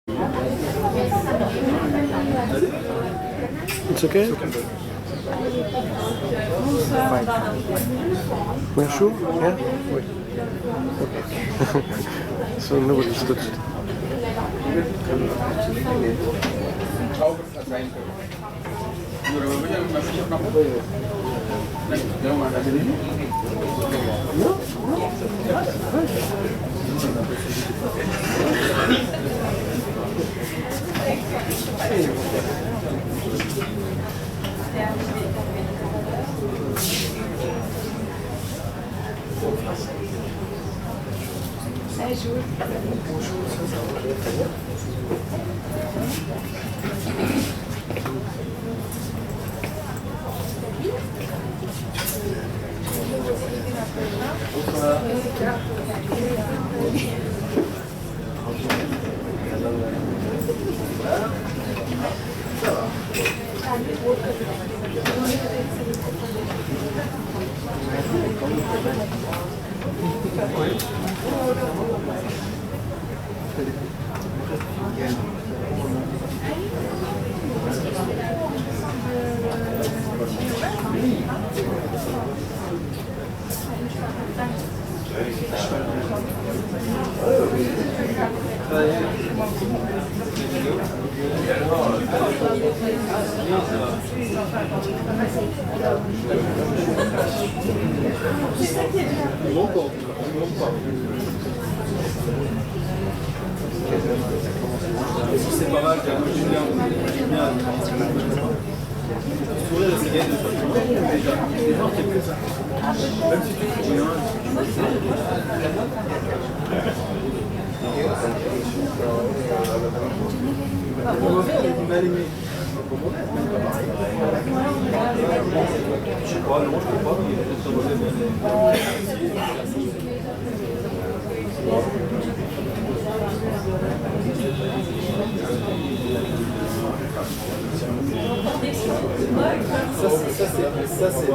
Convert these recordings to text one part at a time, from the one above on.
It's okay? We're sure? Yeah? Oui. Okay. So nobody's touched. C'est pas mal, j'aime bien. Sourire, c'est bien. Même si tu fais rien, mal aimé. Je sais pas, non, je peux pas. Ça c'est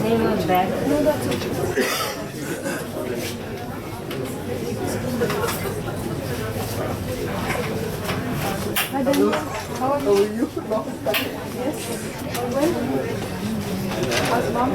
Name on back. No, that's okay. Hello. How are you? Yes. When? How's mom?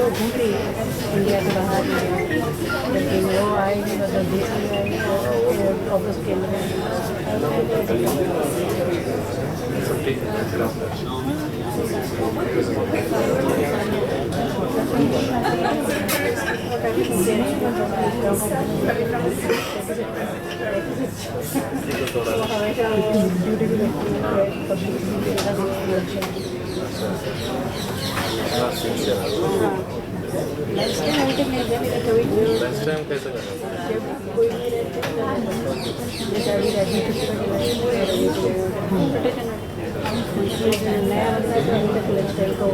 India के बाहर लेकिन वो आएंगे मतलब देश में आएंगे office के लंच टाइम कैसे करें? नया बंदा को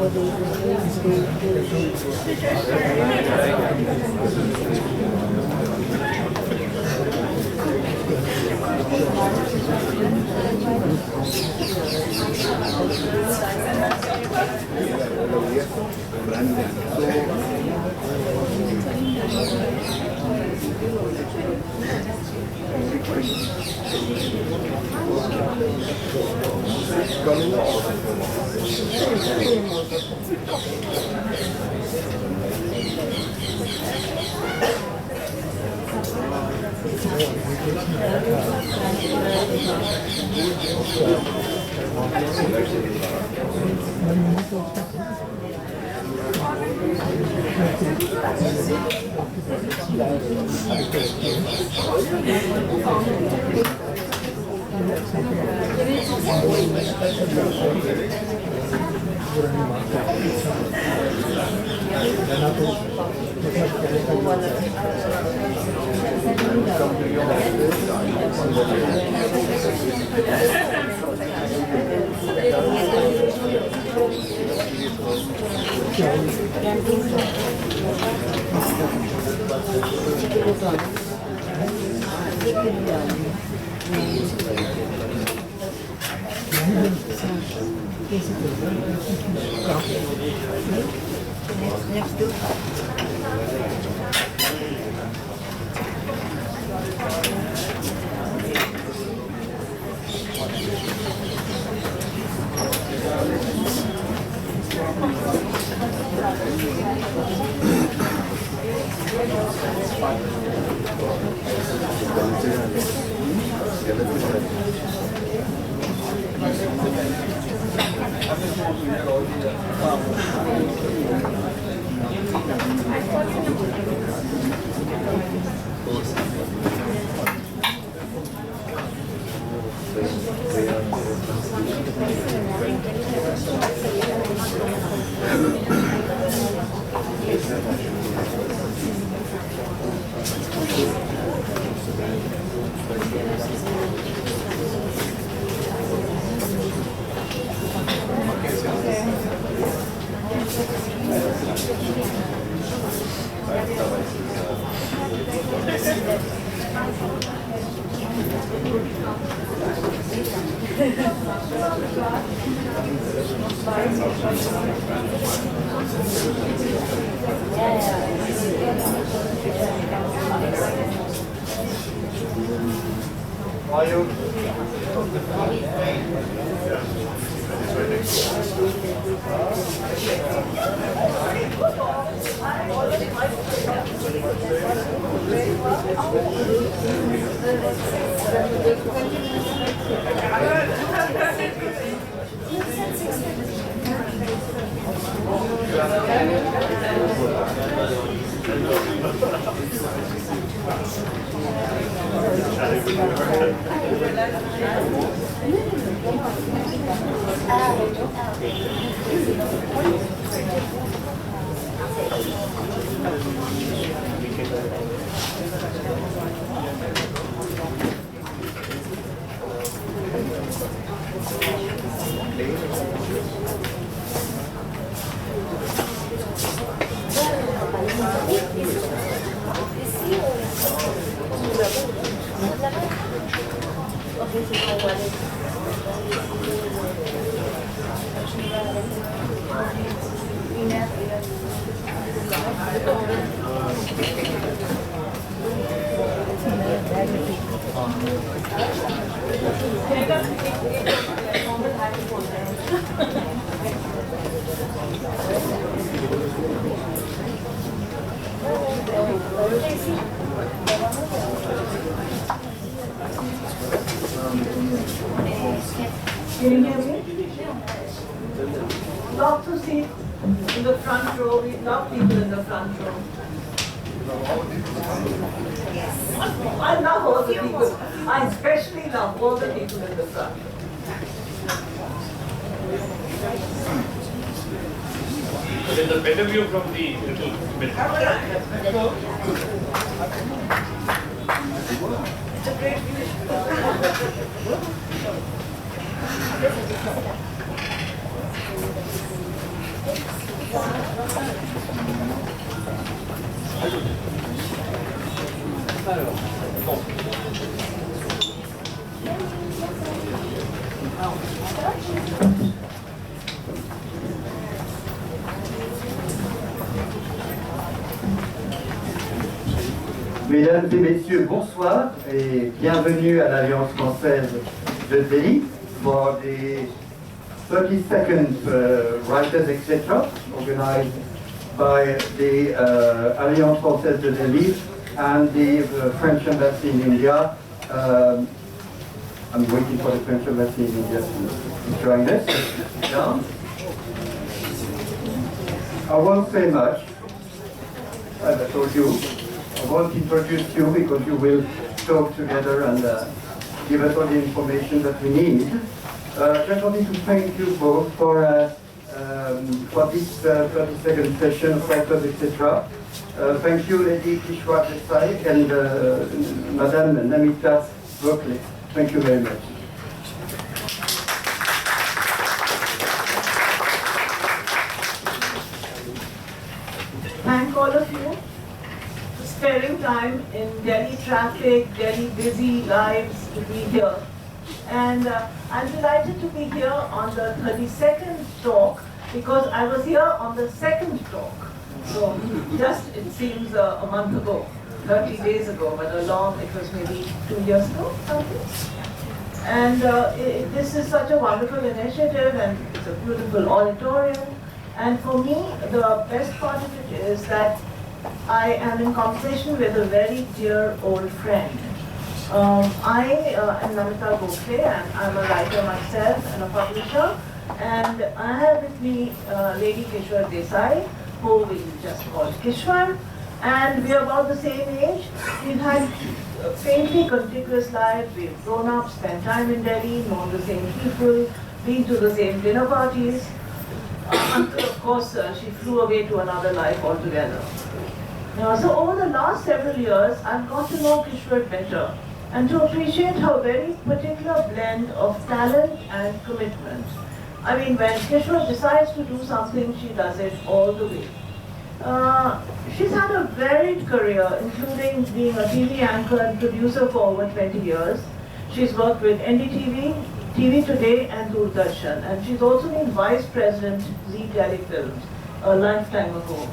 Can you hear me? Love to see in the front row. We love people in the front row. I love all the people. I especially love all the people in the front row. There's a better view from the little bit. It's a great view. Mesdames et messieurs, bonsoir et bienvenue à l'Alliance française de Delhi for the 32nd Writers Etc. organized by the Alliance française de Delhi and the French Embassy in India. I'm waiting for the French Embassy in India to join us. Down. I won't say much, as I told you. I won't introduce you because you will talk together and give us all the information that we need. Just wanted to thank you both for this 32nd session of Writers, etc. Thank you, Lady Kishwar Desai and Madame Namita Gokhale. Thank you very much. Thank all of you for sparing time in Delhi traffic, Delhi busy lives to be here. And I'm delighted to be here on the 32nd talk because I was here on the second talk. So just, it seems a month ago, 30 days ago, but it was maybe 2 years ago, something. And this is such a wonderful initiative and it's a beautiful auditorium. And for me, the best part of it is that I am in conversation with a very dear old friend. I am Namita Gokhale and I'm a writer myself and a publisher. And I have with me Lady Kishwar Desai, who we just called Kishwar. And we are about the same age. We've had faintly contiguous lives. We've grown up, spent time in Delhi, known the same people, been to the same dinner parties. Until, of course, she flew away to another life altogether. So over the last several years, I've got to know Kishwar better and to appreciate her very particular blend of talent and commitment. I mean, when Kishwar decides to do something, she does it all the way. She's had a varied career, including being a TV anchor and producer for over 20 years. She's worked with NDTV, TV Today and Doordarshan, and she's also been Vice President Zee Telefilms a lifetime ago.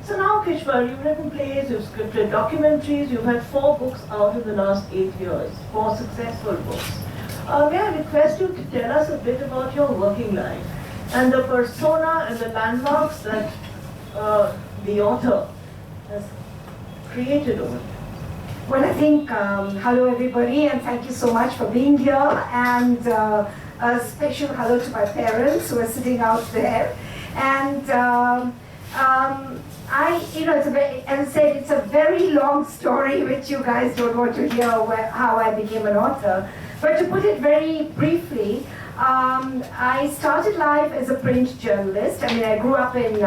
So now, Kishwar, you've written plays, you've scripted documentaries, you've had 4 books out in the last 8 years, 4 successful books. May I request you to tell us a bit about your working life and the persona and the landmarks that the author has created over there? Well, I think, hello everybody, and thank you so much for being here, and a special hello to my parents who are sitting out there. And it's a very, as I said, it's a very long story which you guys don't want to hear how I became an author. But to put it very briefly, I started life as a print journalist. I mean, I grew up in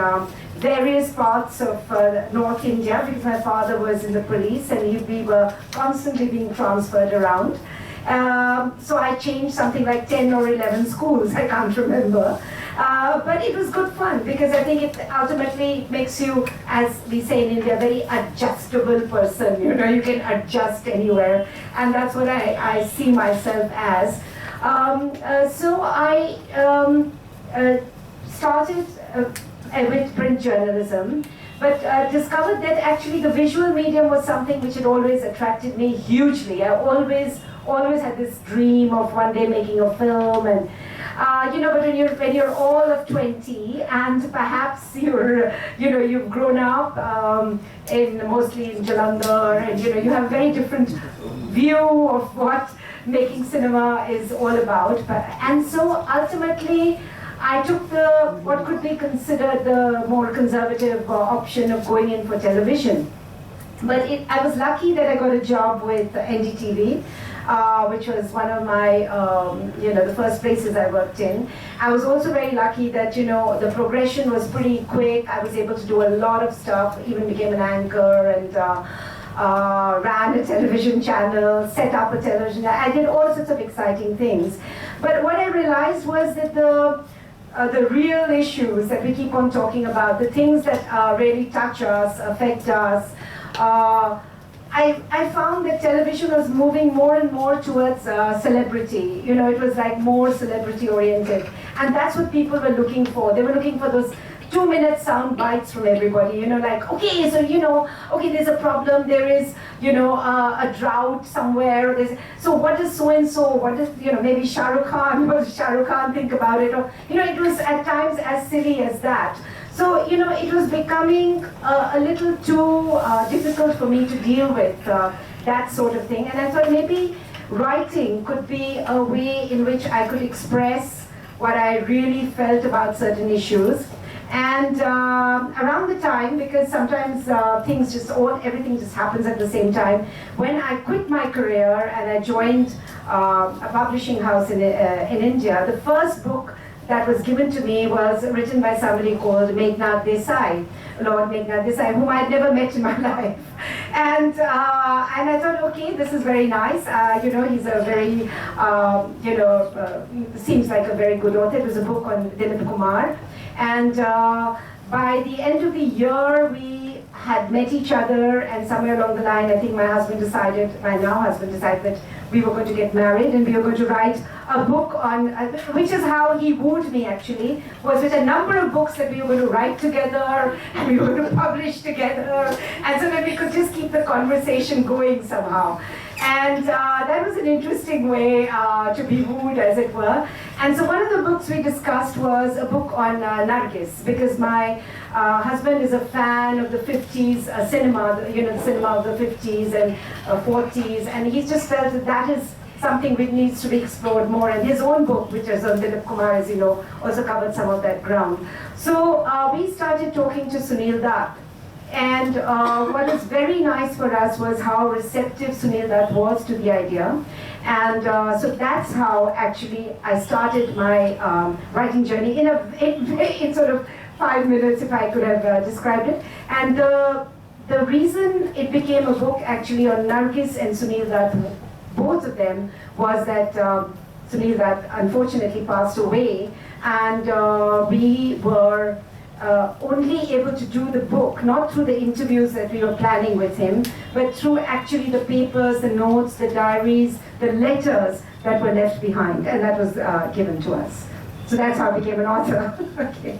various parts of North India because my father was in the police and we were constantly being transferred around. So I changed something like 10 or 11 schools, I can't remember. But it was good fun because I think it ultimately makes you, as we say in India, a very adjustable person. You know, you can adjust anywhere, and that's what I see myself as. So I started with print journalism, but discovered that actually the visual medium was something which had always attracted me hugely. I always had this dream of one day making a film, and but when you're all of 20 and perhaps you've grown up mostly in Jalandhar, and you have a very different view of what making cinema is all about. And so ultimately, I took what could be considered the more conservative option of going in for television. But I was lucky that I got a job with NDTV, which was one of my, the first places I worked in. I was also very lucky that, the progression was pretty quick. I was able to do a lot of stuff, even became an anchor and ran a television channel, set up a television. I did all sorts of exciting things. But what I realized was that the real issues that we keep on talking about, the things that really touch us, affect us, I found that television was moving more and more towards celebrity. It was like more celebrity oriented. And that's what people were looking for. They were looking for those 2-minute sound bites from everybody, like, okay, so, okay, there's a problem, there is, a drought somewhere, so what does so-and-so, what does, maybe Shah Rukh Khan, what does Shah Rukh Khan think about it? Or, it was at times as silly as that. So, it was becoming a little too difficult for me to deal with that sort of thing. And I thought maybe writing could be a way in which I could express what I really felt about certain issues. And around the time, because sometimes everything just happens at the same time, when I quit my career and I joined a publishing house in India, the first book that was given to me was written by somebody called Namita Desai, Lord Namita Desai, whom I had never met in my life. And I thought, okay, this is very nice. He's a very, seems like a very good author. It was a book on Dilip Kumar. And by the end of the year, we had met each other, and somewhere along the line, I think my now husband decided that we were going to get married and we were going to write a book on, which is how he wooed me actually, was with a number of books that we were going to write together and we were going to publish together, and so that we could just keep the conversation going somehow. And that was an interesting way to be wooed, as it were. And so one of the books we discussed was a book on Nargis, because my husband is a fan of the 50s cinema, the cinema of the 50s and 40s, and he just felt that is something which needs to be explored more. And his own book, which is on Dilip Kumar, as you know, also covered some of that ground. So we started talking to Sunil Dutt. And what was very nice for us was how receptive Sunil Dutt was to the idea. And so that's how actually I started my writing journey in sort of 5 minutes, if I could have described it. And the reason it became a book actually on Nargis and Sunil Dutt, both of them, was that Sunil Dutt unfortunately passed away, and we were only able to do the book, not through the interviews that we were planning with him, but through actually the papers, the notes, the diaries, the letters that were left behind, and that was given to us. So that's how I became an author. Okay.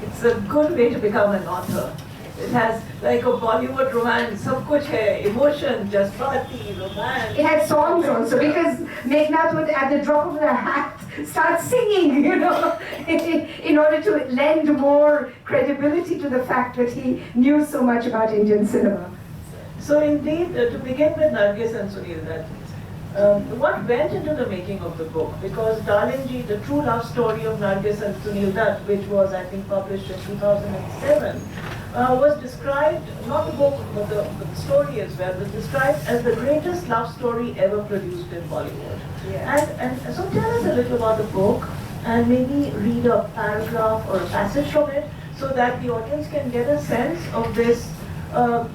It's a good way to become an author. It has like a Bollywood romance, sab kuch hai, emotion, jaswati, romance. It had songs also, because Meghnad would, at the drop of her hat, start singing, in order to lend more credibility to the fact that he knew so much about Indian cinema. So indeed, to begin with Nargis and Sunil Dutt, what went into the making of the book? Because Darlingji, the true love story of Nargis and Sunil Dutt, which was, I think, published in 2007, was described, not the book, but the story as well, was described as the greatest love story ever produced in Bollywood. Yeah. And so tell us a little about the book, and maybe read a paragraph or a passage from it, so that the audience can get a sense of this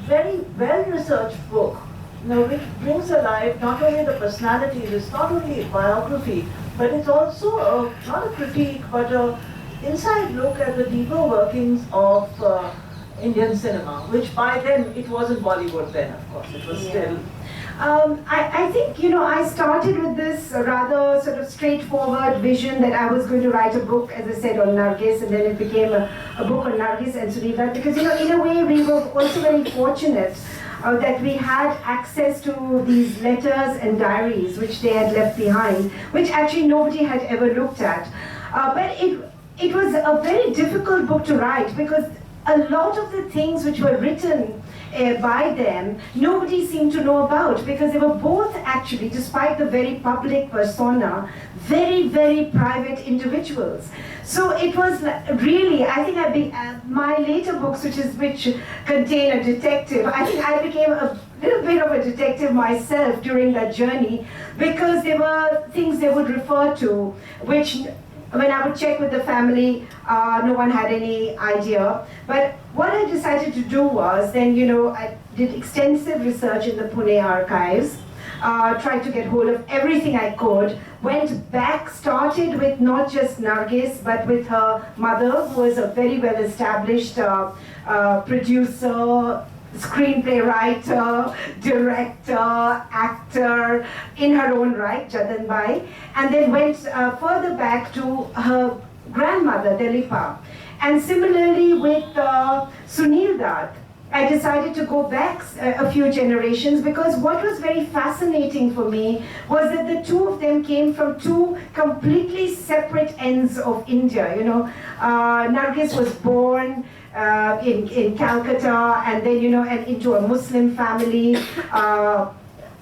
very well-researched book, which brings alive not only the personalities, it's not only a biography, but it's also not a critique, but an inside look at the deeper workings of Indian cinema, which by then, it wasn't Bollywood then, of course, it was still. I think, I started with this rather sort of straightforward vision that I was going to write a book, as I said, on Nargis, and then it became a book on Nargis and Sunil Dutt, because, in a way, we were also very fortunate that we had access to these letters and diaries which they had left behind, which actually nobody had ever looked at. But it was a very difficult book to write because a lot of the things which were written by them, nobody seemed to know about, because they were both actually, despite the very public persona, very, very private individuals. So it was really, I think my later books, which contain a detective, I think I became a little bit of a detective myself during that journey, because there were things they would refer to, which when I would check with the family, no one had any idea. But what I decided to do was, then, I did extensive research in the Pune archives, tried to get hold of everything I could, went back, started with not just Nargis, but with her mother, who was a very well-established producer, screenplay writer, director, actor, in her own right, Jadan Bai, and then went further back to her grandmother, Delipa. And similarly with Sunil Dutt, I decided to go back a few generations, because what was very fascinating for me was that the two of them came from two completely separate ends of India. Nargis was born in Calcutta, and then and into a Muslim family.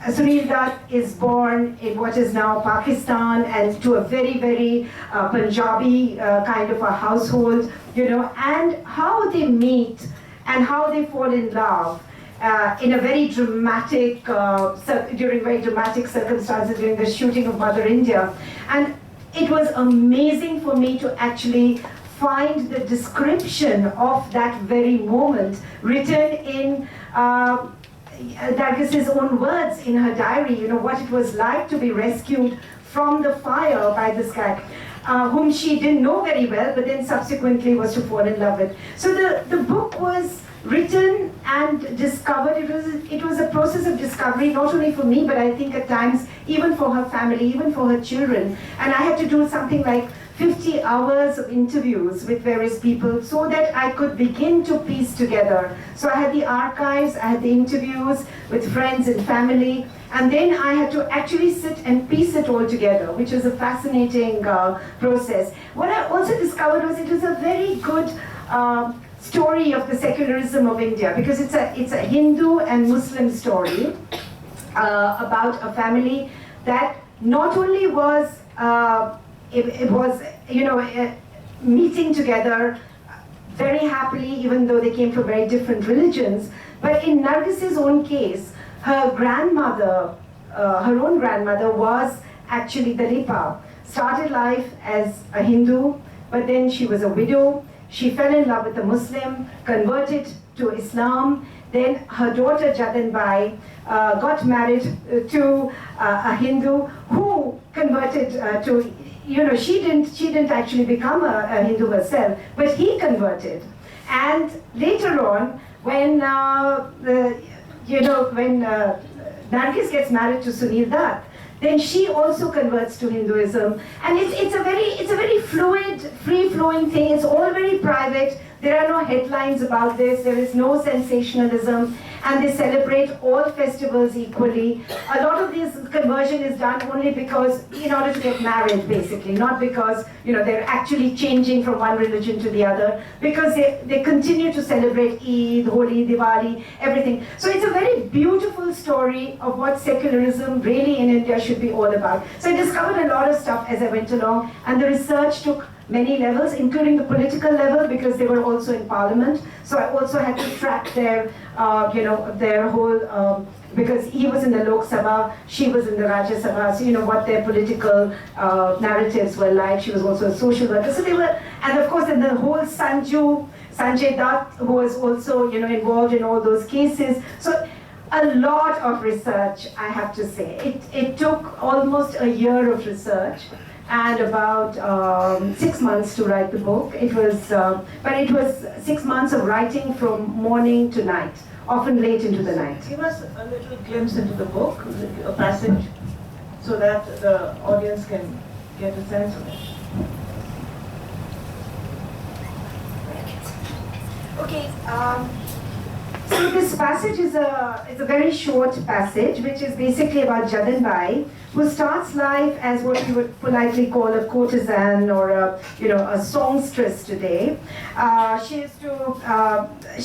Sunil Dutt is born in what is now Pakistan, and to a very, very Punjabi kind of a household, and how they meet and how they fall in love in a very dramatic, during very dramatic circumstances during the shooting of Mother India. And it was amazing for me to actually find the description of that very moment written in Nargis's own words in her diary, what it was like to be rescued from the fire by this guy, whom she didn't know very well, but then subsequently was to fall in love with. So the book was written and discovered. It was a process of discovery, not only for me, but I think at times even for her family, even for her children. And I had to do something like 50 hours of interviews with various people so that I could begin to piece together. So I had the archives, I had the interviews with friends and family, and then I had to actually sit and piece it all together, which was a fascinating process. What I also discovered was it was a very good story of the secularism of India, because it's a Hindu and Muslim story about a family that not only was it was meeting together very happily, even though they came from very different religions. But in Nargis's own case, her grandmother, her own grandmother, was actually Dalipa. Started life as a Hindu, but then she was a widow. She fell in love with a Muslim, converted to Islam. Then her daughter Jadan Bai got married to a Hindu who converted to, she didn't actually become a Hindu herself, but he converted. And later on, when Nargis gets married to Sunil Dutt, then she also converts to Hinduism. And it's a very fluid, free-flowing thing. It's all very private. There are no headlines about this. There is no sensationalism. And they celebrate all festivals equally. A lot of this conversion is done only because, in order to get married, basically, not because they're actually changing from one religion to the other, because they continue to celebrate Eid, Holi, Diwali, everything. So it's a very beautiful story of what secularism really in India should be all about. So I discovered a lot of stuff as I went along, and the research took many levels, including the political level, because they were also in parliament. So I also had to track their whole, because he was in the Lok Sabha, she was in the Rajya Sabha, so what their political narratives were like. She was also a social worker. So they were, and of course, in the whole Sanjay Dutt, who was also, involved in all those cases. So a lot of research, I have to say. It took almost a year of research and about 6 months to write the book. It was, but it was 6 months of writing from morning to night, often late into the night. Give us a little glimpse into the book, a passage, so that the audience can get a sense of it. Okay, So this passage is a very short passage, which is basically about Jadanbai, who starts life as what you would politely call a courtesan or a songstress today. She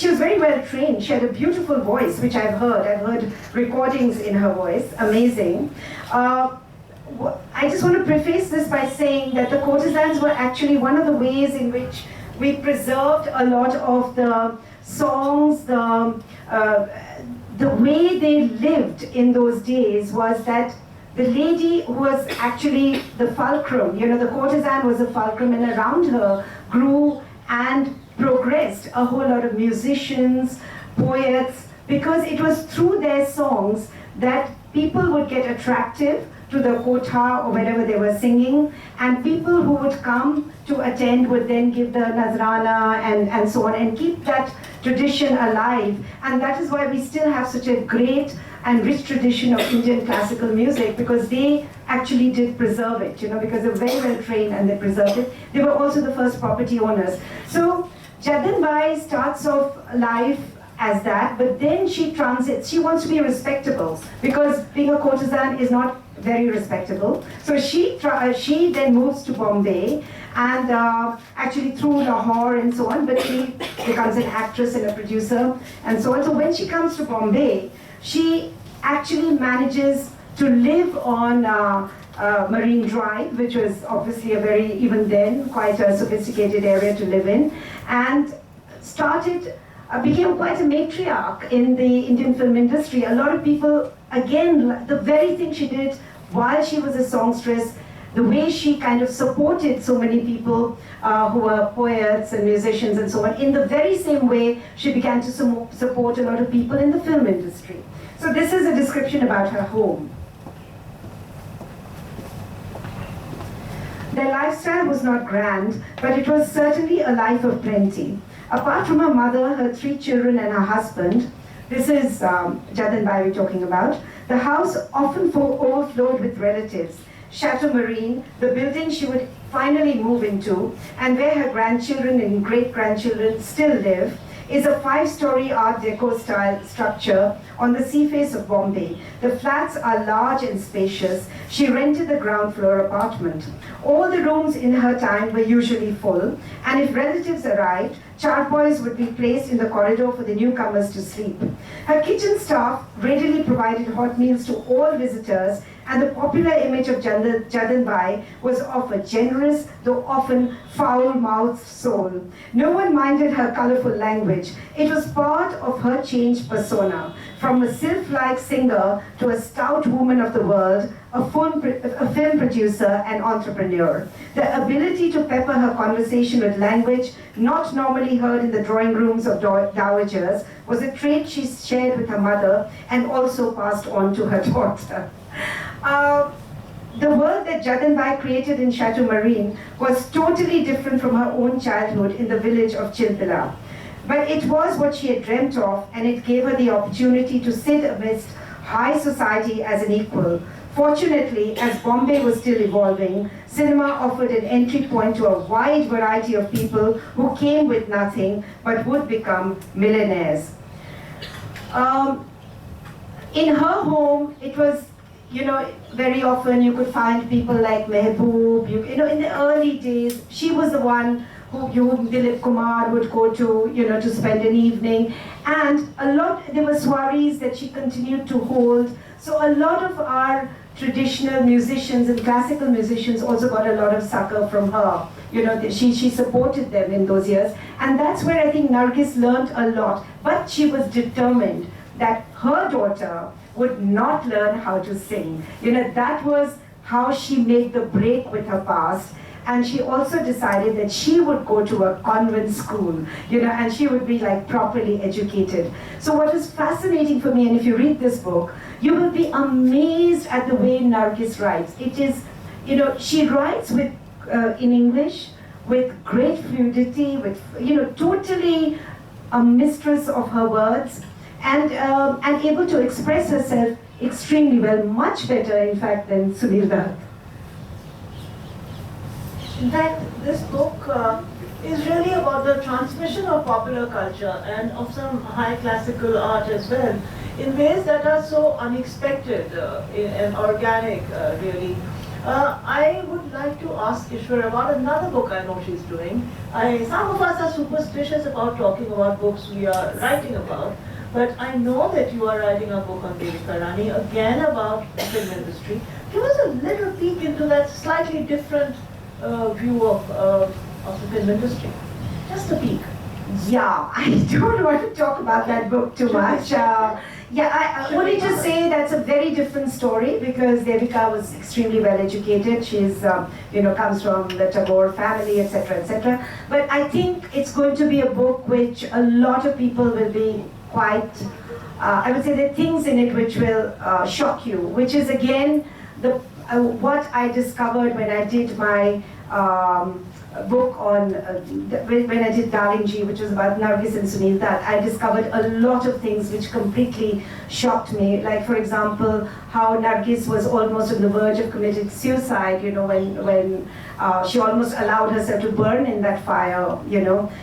was very well trained. She had a beautiful voice, which I've heard recordings in her voice, amazing. I just want to preface this by saying that the courtesans were actually one of the ways in which we preserved a lot of the songs, the way they lived in those days was that the lady who was actually the fulcrum, the courtesan was a fulcrum, and around her grew and progressed a whole lot of musicians, poets, because it was through their songs that people would get attractive to the kotha or wherever they were singing, and people who would come to attend would then give the nazrana and so on, and keep that tradition alive. And that is why we still have such a great and rich tradition of Indian classical music, because they actually did preserve it, because they were very well trained and they preserved it. They were also the first property owners. So Jadanbai starts off life as that, but then she transits. She wants to be respectable, because being a courtesan is not very respectable. So she then moves to Bombay, and actually through Lahore and so on, but she becomes an actress and a producer and so on. So when she comes to Bombay, she actually manages to live on Marine Drive, which was obviously even then, quite a sophisticated area to live in, and became quite a matriarch in the Indian film industry. A lot of people, again, the very thing she did while she was a songstress, the way she kind of supported so many people who were poets and musicians and so on, in the very same way she began to support a lot of people in the film industry. So this is a description about her home. Their lifestyle was not grand, but it was certainly a life of plenty. Apart from her mother, her 3 children and her husband, this is Jadanbai we're talking about, the house often overflowed with relatives. Chateau Marine, the building she would finally move into, and where her grandchildren and great-grandchildren still live, is a 5-story Art Deco style structure on the sea face of Bombay. The flats are large and spacious. She rented the ground floor apartment. All the rooms in her time were usually full, and if relatives arrived, charpoys would be placed in the corridor for the newcomers to sleep. Her kitchen staff readily provided hot meals to all visitors, and the popular image of Jadanbai was of a generous, though often foul-mouthed soul. No one minded her colorful language. It was part of her changed persona. From a sylph-like singer to a stout woman of the world, a film producer and entrepreneur. The ability to pepper her conversation with language not normally heard in the drawing rooms of dowagers was a trait she shared with her mother and also passed on to her daughter. The world that Jadanbai created in Chateau Marine was totally different from her own childhood in the village of Chilpila. But it was what she had dreamt of, and it gave her the opportunity to sit amidst high society as an equal. Fortunately, as Bombay was still evolving, cinema offered an entry point to a wide variety of people who came with nothing but would become millionaires. In her home, it was, very often you could find people like Mehboob. In the early days, she was the one who Dilip Kumar would go to, to spend an evening. And there were soirees that she continued to hold. So a lot of our traditional musicians and classical musicians also got a lot of succor from her. She supported them in those years. And that's where I think Nargis learned a lot. But she was determined that her daughter would not learn how to sing. That was how she made the break with her past. And she also decided that she would go to a convent school, and she would be like properly educated. So what is fascinating for me, and if you read this book, you will be amazed at the way Nargis writes. It is, she writes with in English with great fluidity, with totally a mistress of her words, and able to express herself extremely well, much better, in fact, than Sunil Dutt. In fact, this book is really about the transmission of popular culture and of some high classical art as well, in ways that are so unexpected and organic, really. I would like to ask Kishwar about another book I know she's doing. Some of us are superstitious about talking about books we are writing about, but I know that you are writing a book on Devika Rani, again about the film industry. Give us a little peek into that slightly different view of the film industry. Just a peek. Yeah, I don't want to talk about that book too much. I only just say that's a very different story because Devika was extremely well educated. She's, comes from the Tagore family, etc., etc. But I think it's going to be a book which a lot of people will be quite, I would say there are things in it which will shock you, which is again what I discovered when I did my book on, when I did Darling Ji, which was about Nargis and Sunil Dutt. I discovered a lot of things which completely shocked me. Like, for example, how Nargis was almost on the verge of committing suicide, when she almost allowed herself to burn in that fire,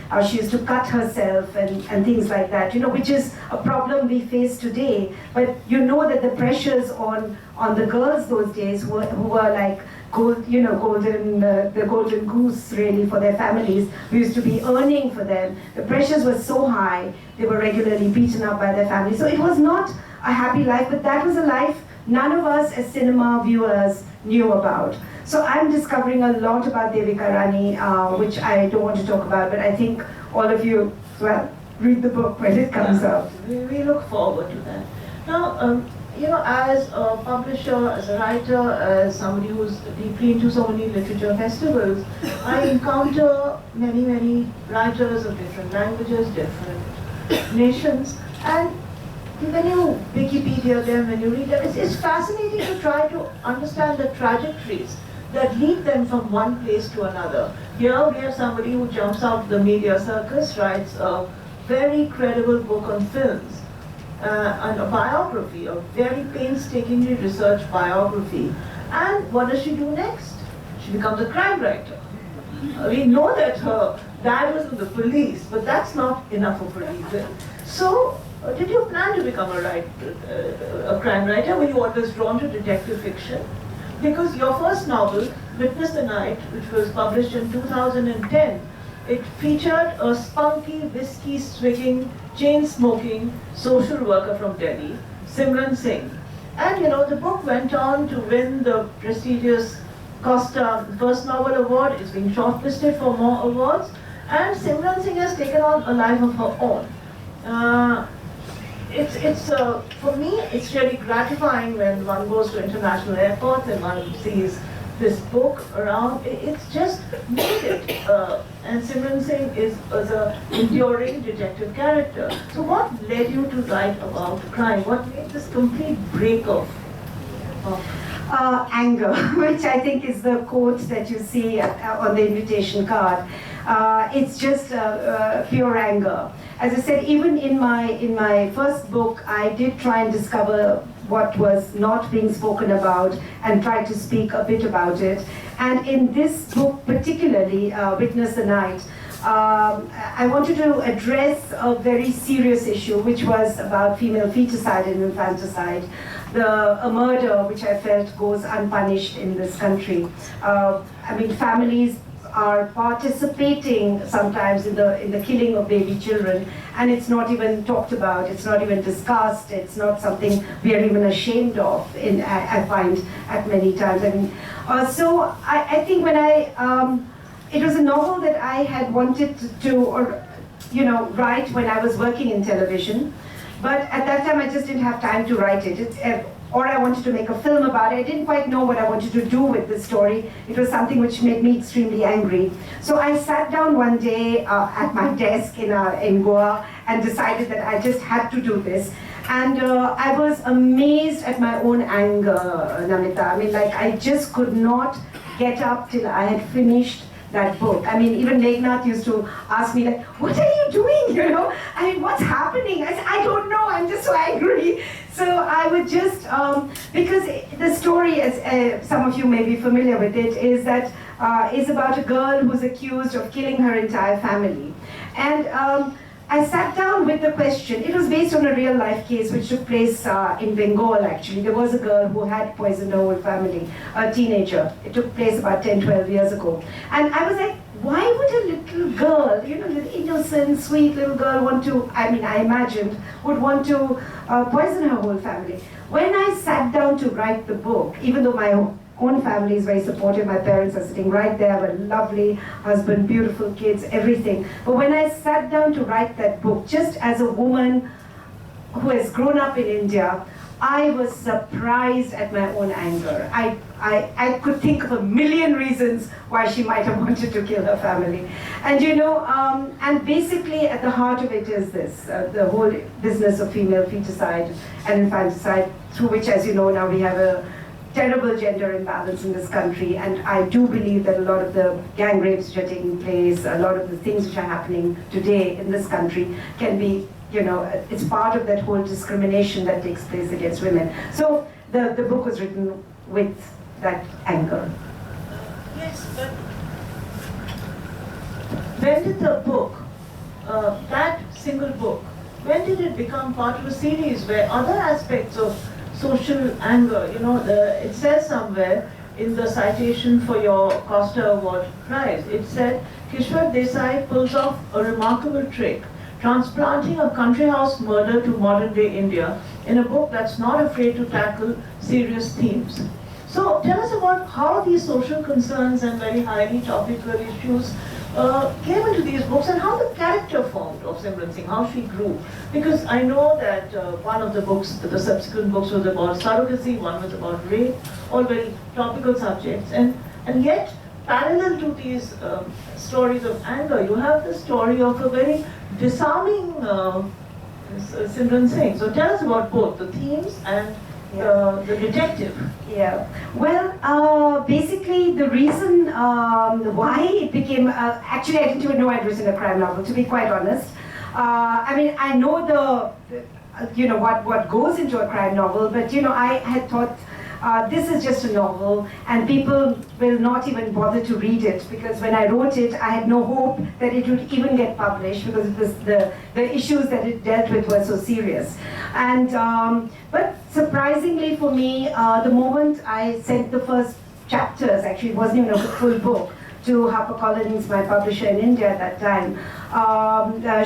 how she used to cut herself and things like that, which is a problem we face today. But you know that the pressures on the girls those days who were like, the golden goose really for their families, who used to be earning for them. The pressures were so high, they were regularly beaten up by their families. So it was not a happy life, but that was a life none of us as cinema viewers knew about. So I'm discovering a lot about Devika Rani, which I don't want to talk about, but I think all of you, read the book when it comes out. We look forward to that. Now, as a publisher, as a writer, as somebody who's deeply into so many literature festivals, I encounter many, many writers of different languages, different nations, and when you Wikipedia them, when you read them, it's fascinating to try to understand the trajectories that lead them from one place to another. Here we have somebody who jumps out of the media circus, writes a very credible book on films, and a biography, a very painstakingly researched biography. And what does she do next? She becomes a crime writer. We know that her dad was in the police, but that's not enough of a reason. So, did you plan to become a crime writer? Were you always drawn to detective fiction? Because your first novel, Witness the Night, which was published in 2010, it featured a spunky, whiskey-swigging, chain-smoking social worker from Delhi, Simran Singh. And the book went on to win the prestigious Costa First Novel Award. It's being shortlisted for more awards. And Simran Singh has taken on a life of her own. For me, it's really gratifying when one goes to international airports and one sees this book around. It's just made it. And Simran Singh is an enduring detective character. So what led you to write about crime? What made this complete break of anger, which I think is the quote that you see on the invitation card. It's just pure anger. As I said, even in my first book, I did try and discover what was not being spoken about and try to speak a bit about it. And in this book particularly, Witness the Night, I wanted to address a very serious issue, which was about female feticide and infanticide, a murder which I felt goes unpunished in this country. Families are participating sometimes in the killing of baby children, and it's not even talked about, it's not even discussed, it's not something we are even ashamed of, I find at many times. So I think when it was a novel that I had wanted to write when I was working in television, but at that time I just didn't have time to write it. Or I wanted to make a film about it. I didn't quite know what I wanted to do with this story. It was something which made me extremely angry. So I sat down one day at my desk in Goa and decided that I just had to do this. And I was amazed at my own anger, Namita. I just could not get up till I had finished that book. Even Meghnad used to ask me, what are you doing, what's happening? I said, I don't know, I'm just so angry. So I would just, because the story, as some of you may be familiar with it, is that is about a girl who's accused of killing her entire family. And I sat down with the question. It was based on a real life case which took place in Bengal, actually. There was a girl who had poisoned her whole family, a teenager. It took place about 10, 12 years ago. And I was like, why would a little girl, you know, an innocent, sweet little girl want to, I mean, I imagined, would want to poison her whole family. When I sat down to write the book, even though my own family is very supportive, my parents are sitting right there, with a lovely husband, beautiful kids, everything. But when I sat down to write that book, just as a woman who has grown up in India, I was surprised at my own anger. I could think of a million reasons why she might have wanted to kill her family. And you know, and basically at the heart of it is this, the whole business of female feticide and infanticide, through which, as you know, now we have a terrible gender imbalance in this country, and I do believe that a lot of the gang rapes which are taking place, a lot of the things which are happening today in this country can be, you know, it's part of that whole discrimination that takes place against women. So the book was written with that angle. Yes, but when did the book, that single book, when did it become part of a series where other aspects of social anger, you know, it says somewhere in the citation for your Costa Award prize, it said, Kishwar Desai pulls off a remarkable trick, transplanting a country house murder to modern day India in a book that's not afraid to tackle serious themes. So tell us about how these social concerns and very highly topical issues came into these books, and how the character formed of Simran Singh, how she grew. Because I know that one of the books, the subsequent books, was about surrogacy, one was about rape, all very topical subjects. And yet, parallel to these stories of anger, you have the story of a very disarming Simran Singh. So tell us about both the themes and the detective. Yeah. Well, basically the reason why it became, actually I didn't even know I'd written a crime novel, to be quite honest. I mean, I know the you know, what goes into a crime novel, but you know, I had thought this is just a novel and people will not even bother to read it, because when I wrote it, I had no hope that it would even get published, because it was the issues that it dealt with were so serious. And but surprisingly for me, the moment I sent the first chapters, actually it wasn't even a full book, to HarperCollins, my publisher in India at that time,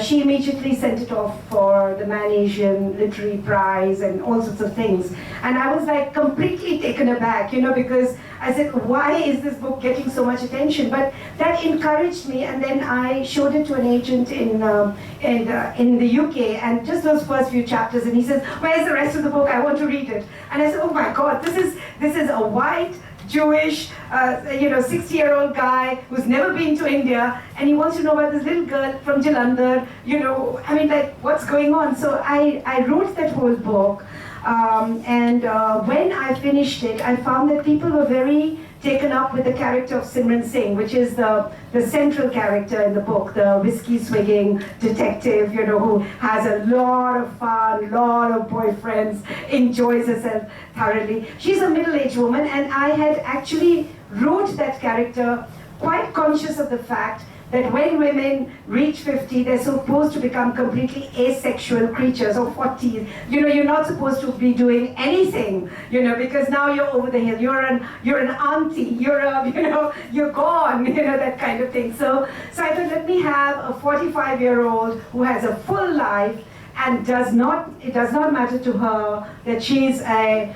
she immediately sent it off for the Man Asian Literary Prize and all sorts of things. And I was like completely taken aback, you know, because I said, why is this book getting so much attention? But that encouraged me, and then I showed it to an agent in the UK, and just those first few chapters, and he says, where's the rest of the book? I want to read it. And I said, oh my God, this is a white, Jewish, you know, 60-year-old guy who's never been to India, and he wants to know about this little girl from Jalandhar, you know, I mean, like, what's going on? So I wrote that whole book, and when I finished it, I found that people were very taken up with the character of Simran Singh, which is the central character in the book, the whiskey-swigging detective, you know, who has a lot of fun, lot of boyfriends, enjoys herself thoroughly. She's a middle-aged woman, and I had actually wrote that character quite conscious of the fact that when women reach 50, they're supposed to become completely asexual creatures, or 40. You know, you're not supposed to be doing anything, you know, because now you're over the hill. You're an auntie. You're gone. You know, that kind of thing. So I thought, let me have a 45-year-old who has a full life, and it does not matter to her that she's a,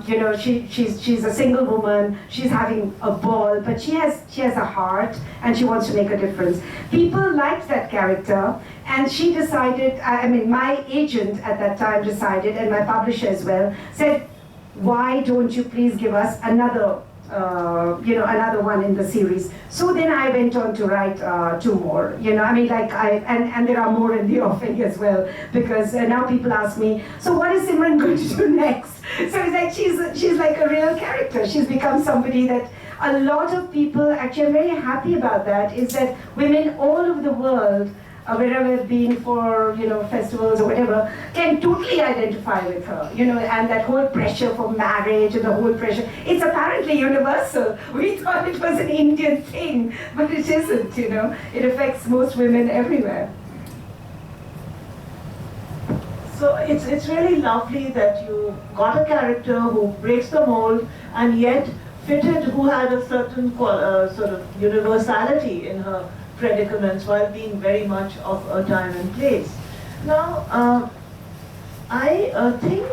you know, she's a single woman, she's having a ball, but she has a heart, and she wants to make a difference. People liked that character, and she decided, I mean, my agent at that time decided, and my publisher as well, said, why don't you please give us another you know, another one in the series. So then I went on to write 2 more, you know, I mean, like, and there are more in the offing as well, because now people ask me, so what is Simran going to do next? So it's like, she's like a real character. She's become somebody that a lot of people, actually I'm very happy about that, is that women all over the world wherever I've been for, festivals or whatever, can totally identify with her, and that whole pressure for marriage and the whole pressure. It's apparently universal. We thought it was an Indian thing, but it isn't, It affects most women everywhere. So it's really lovely that you got a character who breaks the mold and yet fitted, who had a certain sort of universality in her predicaments while being very much of a time and place. Now, I think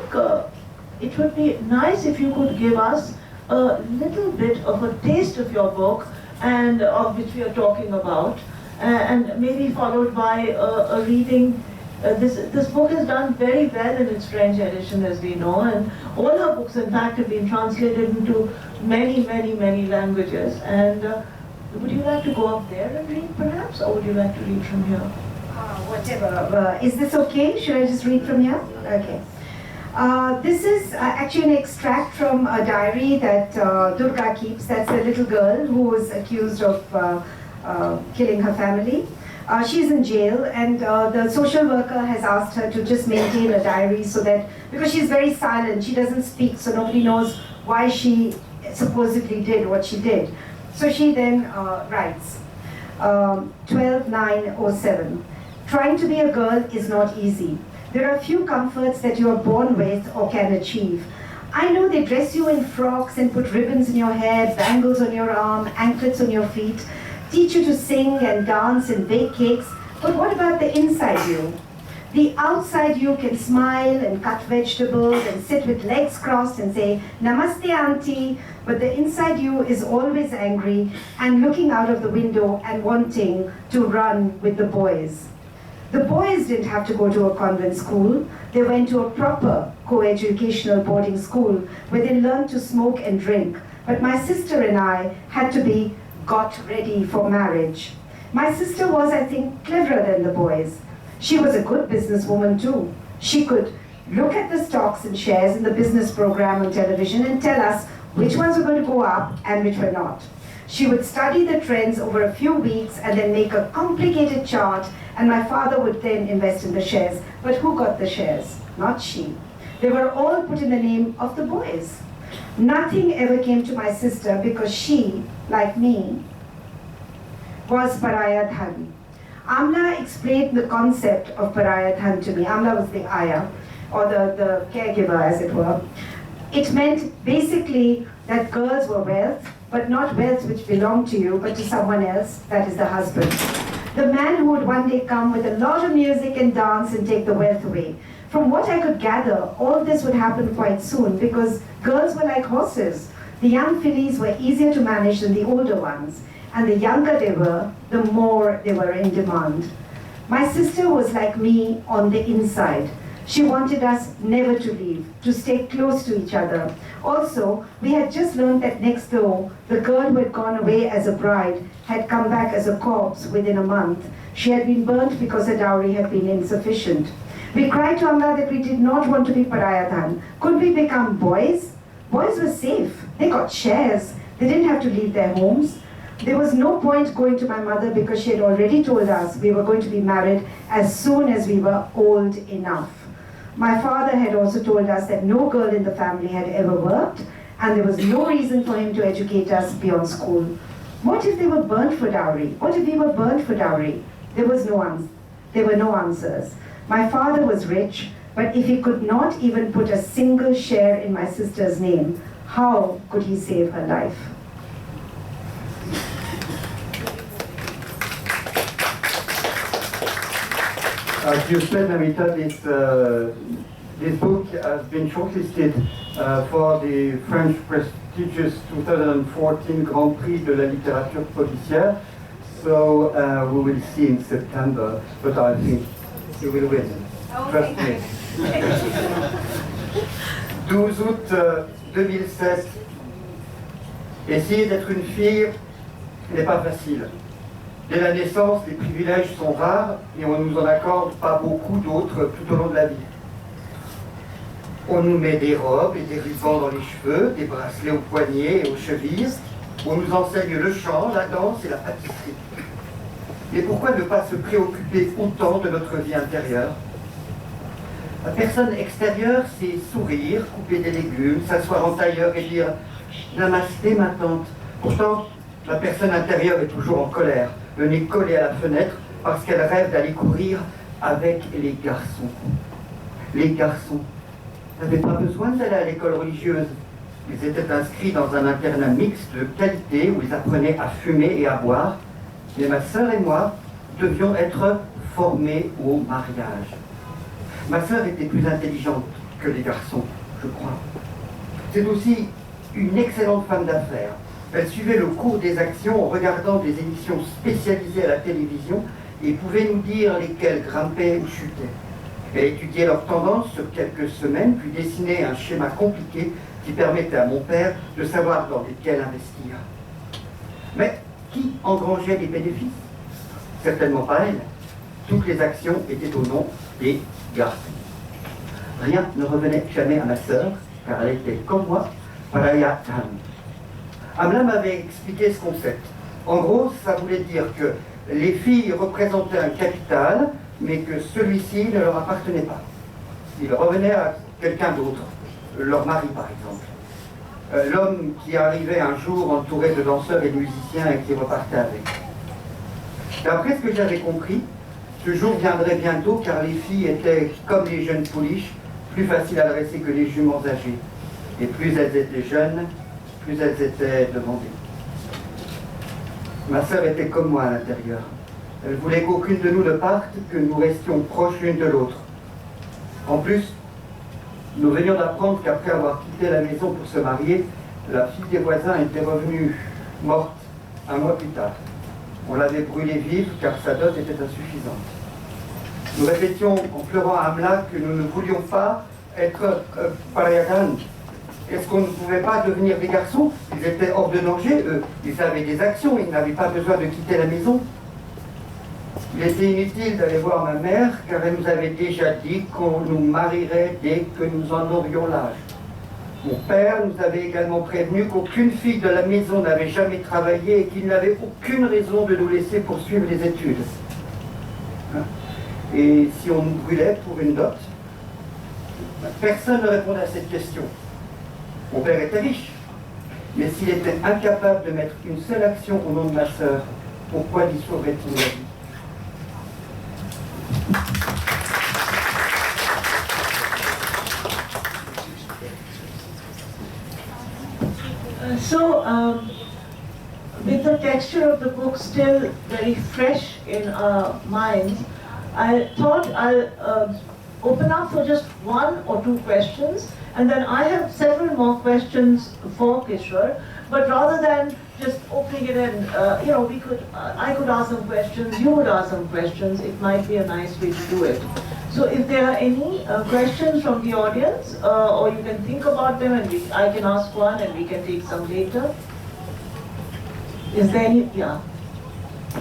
it would be nice if you could give us a little bit of a taste of your book, and of which we are talking about, and maybe followed by a reading. This book has done very well in its French edition, as we know, and all her books, in fact, have been translated into many, many, many languages. And would you like to go up there and read, perhaps, or would you like to read from here? Whatever. Is this okay? Should I just read from here? Okay. This is actually an extract from a diary that Durga keeps. That's a little girl who was accused of killing her family. She's in jail, and the social worker has asked her to just maintain a diary so that, because she's very silent, she doesn't speak, so nobody knows why she supposedly did what she did. So she then writes, 12/9/07. Trying to be a girl is not easy. There are few comforts that you are born with or can achieve. I know they dress you in frocks and put ribbons in your hair, bangles on your arm, anklets on your feet, teach you to sing and dance and bake cakes, but what about the inside you? The outside you can smile and cut vegetables and sit with legs crossed and say, "Namaste, auntie," but the inside you is always angry and looking out of the window and wanting to run with the boys. The boys didn't have to go to a convent school. They went to a proper co-educational boarding school where they learned to smoke and drink. But my sister and I had to be got ready for marriage. My sister was, I think, cleverer than the boys. She was a good businesswoman too. She could look at the stocks and shares in the business program on television and tell us which ones were going to go up and which were not. She would study the trends over a few weeks and then make a complicated chart, and my father would then invest in the shares. But who got the shares? Not she. They were all put in the name of the boys. Nothing ever came to my sister because she, like me, was Paraya Dhan. Amla explained the concept of Paraya Dhan to me. Amla was the ayah, or the caregiver, as it were. It meant basically that girls were wealth, but not wealth which belonged to you, but to someone else, that is the husband. The man who would one day come with a lot of music and dance and take the wealth away. From what I could gather, all this would happen quite soon because girls were like horses. The young fillies were easier to manage than the older ones, and the younger they were, the more they were in demand. My sister was like me on the inside. She wanted us never to leave, to stay close to each other. Also, we had just learned that next door, the girl who had gone away as a bride had come back as a corpse within a month. She had been burnt because her dowry had been insufficient. We cried to Allah that we did not want to be Paraya Dhan. Could we become boys? Boys were safe. They got shares. They didn't have to leave their homes. There was no point going to my mother because she had already told us we were going to be married as soon as we were old enough. My father had also told us that no girl in the family had ever worked, and there was no reason for him to educate us beyond school. What if they were burnt for dowry? What if we were burnt for dowry? There were no answers. My father was rich, but if he could not even put a single share in my sister's name, how could he save her life? As you said, Namita, this book has been shortlisted for the French prestigious 2014 Grand Prix de la littérature policière. So we will see in September, but I think you will win. Trust me. 12 août 2007. Essayer d'être une fille n'est pas facile. Dès la naissance, les privilèges sont rares et on ne nous en accorde pas beaucoup d'autres tout au long de la vie. On nous met des robes et des rubans dans les cheveux, des bracelets aux poignets et aux chevilles. On nous enseigne le chant, la danse et la pâtisserie. Et pourquoi ne pas se préoccuper autant de notre vie intérieure? La personne extérieure, c'est sourire, couper des légumes, s'asseoir en tailleur et dire « Namasté, ma tante ». Pourtant, la personne intérieure est toujours en colère, le nez collé à la fenêtre, parce qu'elle rêve d'aller courir avec les garçons. Les garçons n'avaient pas besoin d'aller à l'école religieuse. Ils étaient inscrits dans un internat mixte de qualité où ils apprenaient à fumer et à boire. Mais ma sœur et moi devions être formés au mariage. Ma sœur était plus intelligente que les garçons, je crois. C'est aussi une excellente femme d'affaires. Elle suivait le cours des actions en regardant des émissions spécialisées à la télévision et pouvait nous dire lesquelles grimpaient ou chutaient. Elle étudiait leurs tendances sur quelques semaines, puis dessinait un schéma compliqué qui permettait à mon père de savoir dans lesquels investir. Mais qui engrangeait les bénéfices? Certainement pas elle. Toutes les actions étaient au nom des garçons. Rien ne revenait jamais à ma sœur, car elle était comme moi, Paraya Ham. Amla m'avait expliqué ce concept. En gros, ça voulait dire que les filles représentaient un capital, mais que celui-ci ne leur appartenait pas. Il revenait à quelqu'un d'autre, leur mari par exemple. L'homme qui arrivait un jour entouré de danseurs et de musiciens et qui repartait avec. D'après ce que j'avais compris, ce jour viendrait bientôt car les filles étaient comme les jeunes pouliches, plus faciles à dresser que les juments âgées. Et plus elles étaient jeunes, plus elles étaient demandées. Ma sœur était comme moi à l'intérieur. Elle voulait qu'aucune de nous ne parte, que nous restions proches l'une de l'autre. En plus, nous venions d'apprendre qu'après avoir quitté la maison pour se marier, la fille des voisins était revenue morte un mois plus tard. On l'avait brûlée vive car sa dot était insuffisante. Nous répétions en pleurant à Amla que nous ne voulions pas être Parayagan. Est-ce qu'on ne pouvait pas devenir des garçons? Ils étaient hors de danger, eux. Ils avaient des actions, ils n'avaient pas besoin de quitter la maison. Il était inutile d'aller voir ma mère, car elle nous avait déjà dit qu'on nous marierait dès que nous en aurions l'âge. Mon père nous avait également prévenu qu'aucune fille de la maison n'avait jamais travaillé et qu'il n'avait aucune raison de nous laisser poursuivre les études. Et si on nous brûlait pour une dot? Personne ne répondait à cette question. Mon père était riche, mais s'il était incapable de mettre une seule action au nom de ma sœur, pourquoi lui sauverait-il la vie? With the texture of the book still very fresh in our minds, I thought I'll open up for just one or two questions, and then I have several more questions for Kishwar. But rather than just opening it and I could ask some questions, you would ask some questions. It might be a nice way to do it. So if there are any questions from the audience, or you can think about them, and I can ask one, and we can take some later. Is there any? Yeah.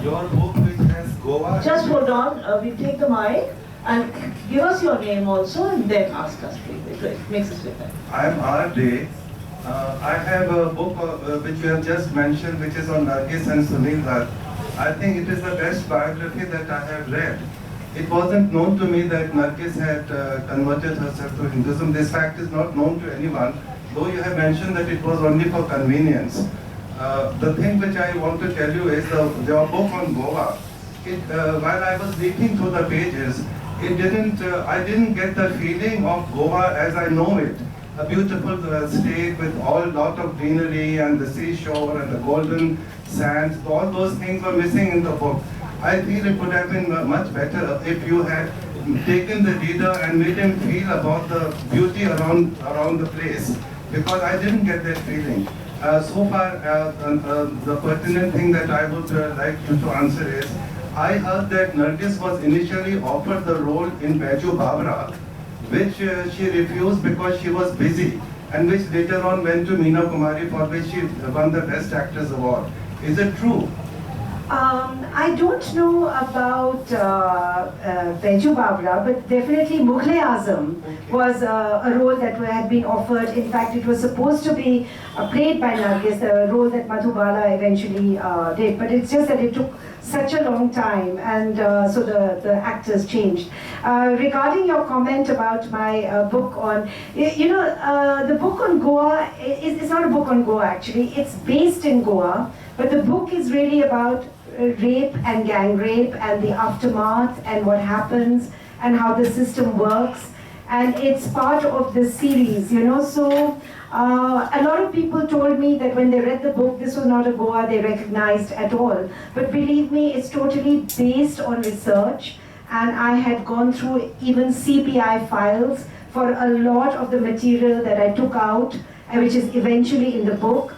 Your book which has Goa. Just hold on. We'll take the mic and give us your name also, and then ask us. It makes us feel better. I am R.D. I have a book which you have just mentioned, which is on Nargis and Sunil Dutt. I think it is the best biography that I have read. It wasn't known to me that Nargis had converted herself to Hinduism. This fact is not known to anyone, though you have mentioned that it was only for convenience. The thing which I want to tell you is your book on Goa. While I was reading through the pages, I didn't get the feeling of Goa as I know it. A beautiful state with all lot of greenery and the seashore and the golden sands. All those things were missing in the book. I feel it would have been much better if you had taken the reader and made him feel about the beauty around the place, because I didn't get that feeling. So far, the pertinent thing that I would like you to answer is, I heard that Nargis was initially offered the role in Baiju Babra, which she refused because she was busy, and which later on went to Meena Kumari, for which she won the Best Actress Award. Is it true? I don't know about Beju Babra, but definitely Mughal-e-Azam was a role that had been offered. In fact, it was supposed to be played by Nargis, the role that Madhubala eventually did. But it's just that it took such a long time, and so the actors changed. Regarding your comment about my book on, the book on Goa, it's not a book on Goa actually, it's based in Goa, but the book is really about rape and gang rape and the aftermath and what happens and how the system works, and it's part of the series, so a lot of people told me that when they read the book, this was not a Goa they recognized at all, but believe me, it's totally based on research, and I had gone through even CPI files for a lot of the material that I took out, which is eventually in the book.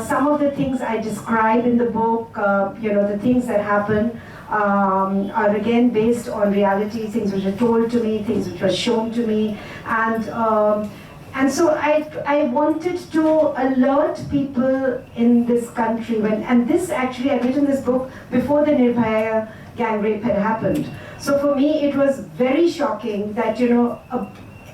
Some of the things I describe in the book, the things that happen, are again based on reality, things which are told to me, things which were shown to me, and so I wanted to alert people in this country and this actually, I'd written this book before the Nirbhaya gang rape had happened. So for me, it was very shocking that,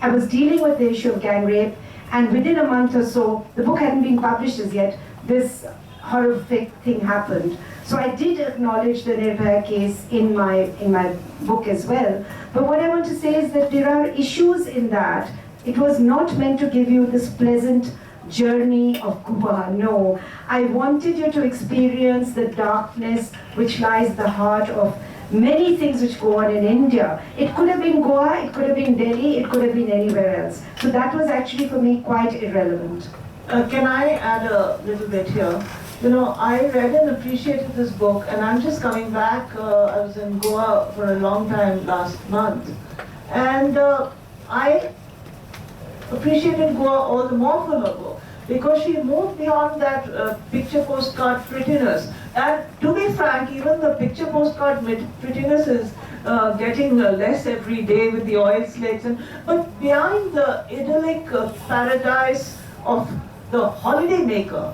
I was dealing with the issue of gang rape, and within a month or so, the book hadn't been published as yet, this horrific thing happened. So I did acknowledge the Nirbhaya case in my book as well. But what I want to say is that there are issues in that. It was not meant to give you this pleasant journey of Goa, no. I wanted you to experience the darkness which lies the heart of many things which go on in India. It could have been Goa, it could have been Delhi, it could have been anywhere else. So that was actually for me quite irrelevant. Can I add a little bit here? I read and appreciated this book, and I'm just coming back. I was in Goa for a long time last month, and I appreciated Goa all the more for her book, because she moved beyond that picture postcard prettiness. And to be frank, even the picture postcard prettiness is getting less every day with the oil slicks. But behind the idyllic paradise of the holiday maker,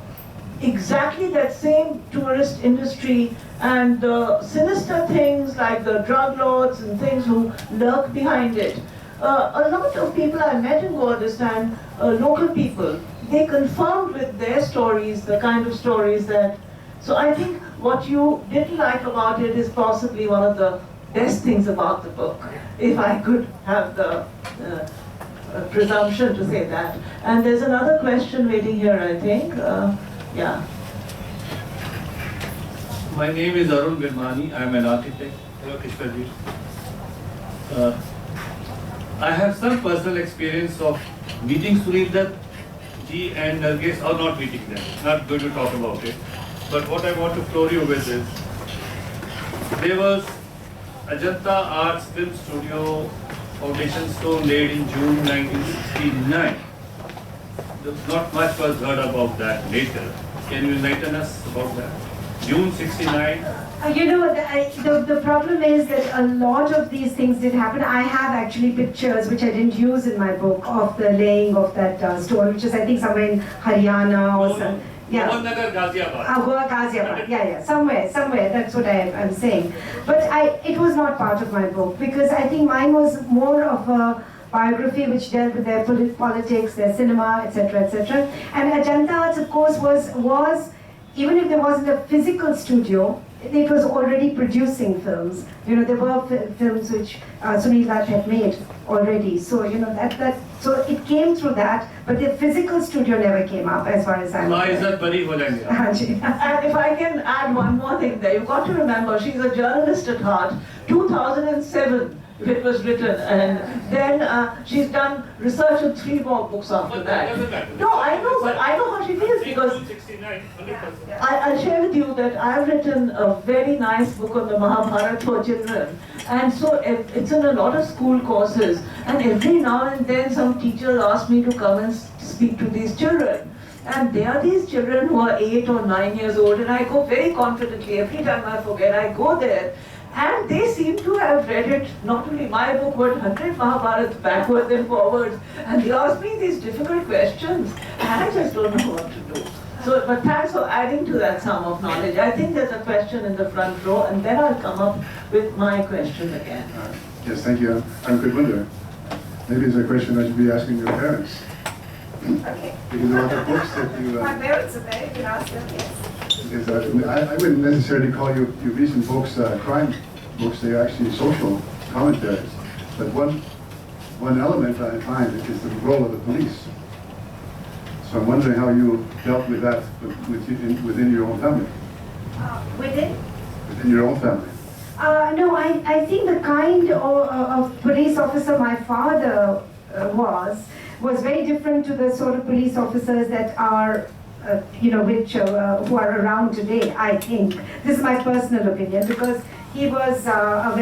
exactly that same tourist industry and the sinister things like the drug lords and things who lurk behind it. A lot of people I met in Goa this time, local people, they confirmed with their stories the kind of stories that. So I think what you didn't like about it is possibly one of the best things about the book, if I could have the presumption to say that. And there's another question waiting here, I think. Yeah. My name is Arun Birmani. I am an architect. Hello, Kishwar Desai. I have some personal experience of meeting Sunil Dutt ji and Nargis, or not meeting them. Not going to talk about it. But what I want to floor you with is, there was Ajanta Arts Film Studio foundation stone laid in June 1969. Not much was heard about that later. Can you enlighten us about that? June 69. The problem is that a lot of these things did happen. I have actually pictures which I didn't use in my book of the laying of that stone, which is I think somewhere in Haryana or some. Yeah. Ghaziabad. Ghaziabad. Yeah. Somewhere. That's what I'm saying. But it was not part of my book, because I think mine was more of a biography which dealt with their politics, their cinema, etc., etc. And Ajanta Arts, of course, was even if there wasn't a physical studio, it was already producing films. There were films which Sunil Dutt had made already. So so it came through that, but the physical studio never came up, as far as I'm aware. And if I can add one more thing there, you've got to remember, she's a journalist at heart. 2007. It was written, and then she's done research on 3 more books after that. No, I know, but I know how she feels, because I'll share with you that I've written a very nice book on the Mahabharata for children, and so it's in a lot of school courses, and every now and then some teachers ask me to come and speak to these children. And they are these children who are 8 or 9 years old, and I go very confidently, every time I forget, I go there. And they seem to have read it, not only my book, but 100 Mahabharats backwards and forwards. And they ask me these difficult questions, and I just don't know what to do. So, but thanks for adding to that sum of knowledge. I think there's a question in the front row, and then I'll come up with my question again. Yes, thank you. I could wonder. Maybe it's a question I should be asking your parents. Okay. Because there are the books that you... My parents are there, you can ask them, yes. Because I wouldn't necessarily call your recent books crime books. They're actually social commentaries. But one element I find is the role of the police. So I'm wondering how you dealt with that within your own family. Within? Within your own family. No, I think the kind of police officer my father was very different to the sort of police officers that are, who are around today, I think. This is my personal opinion, because he was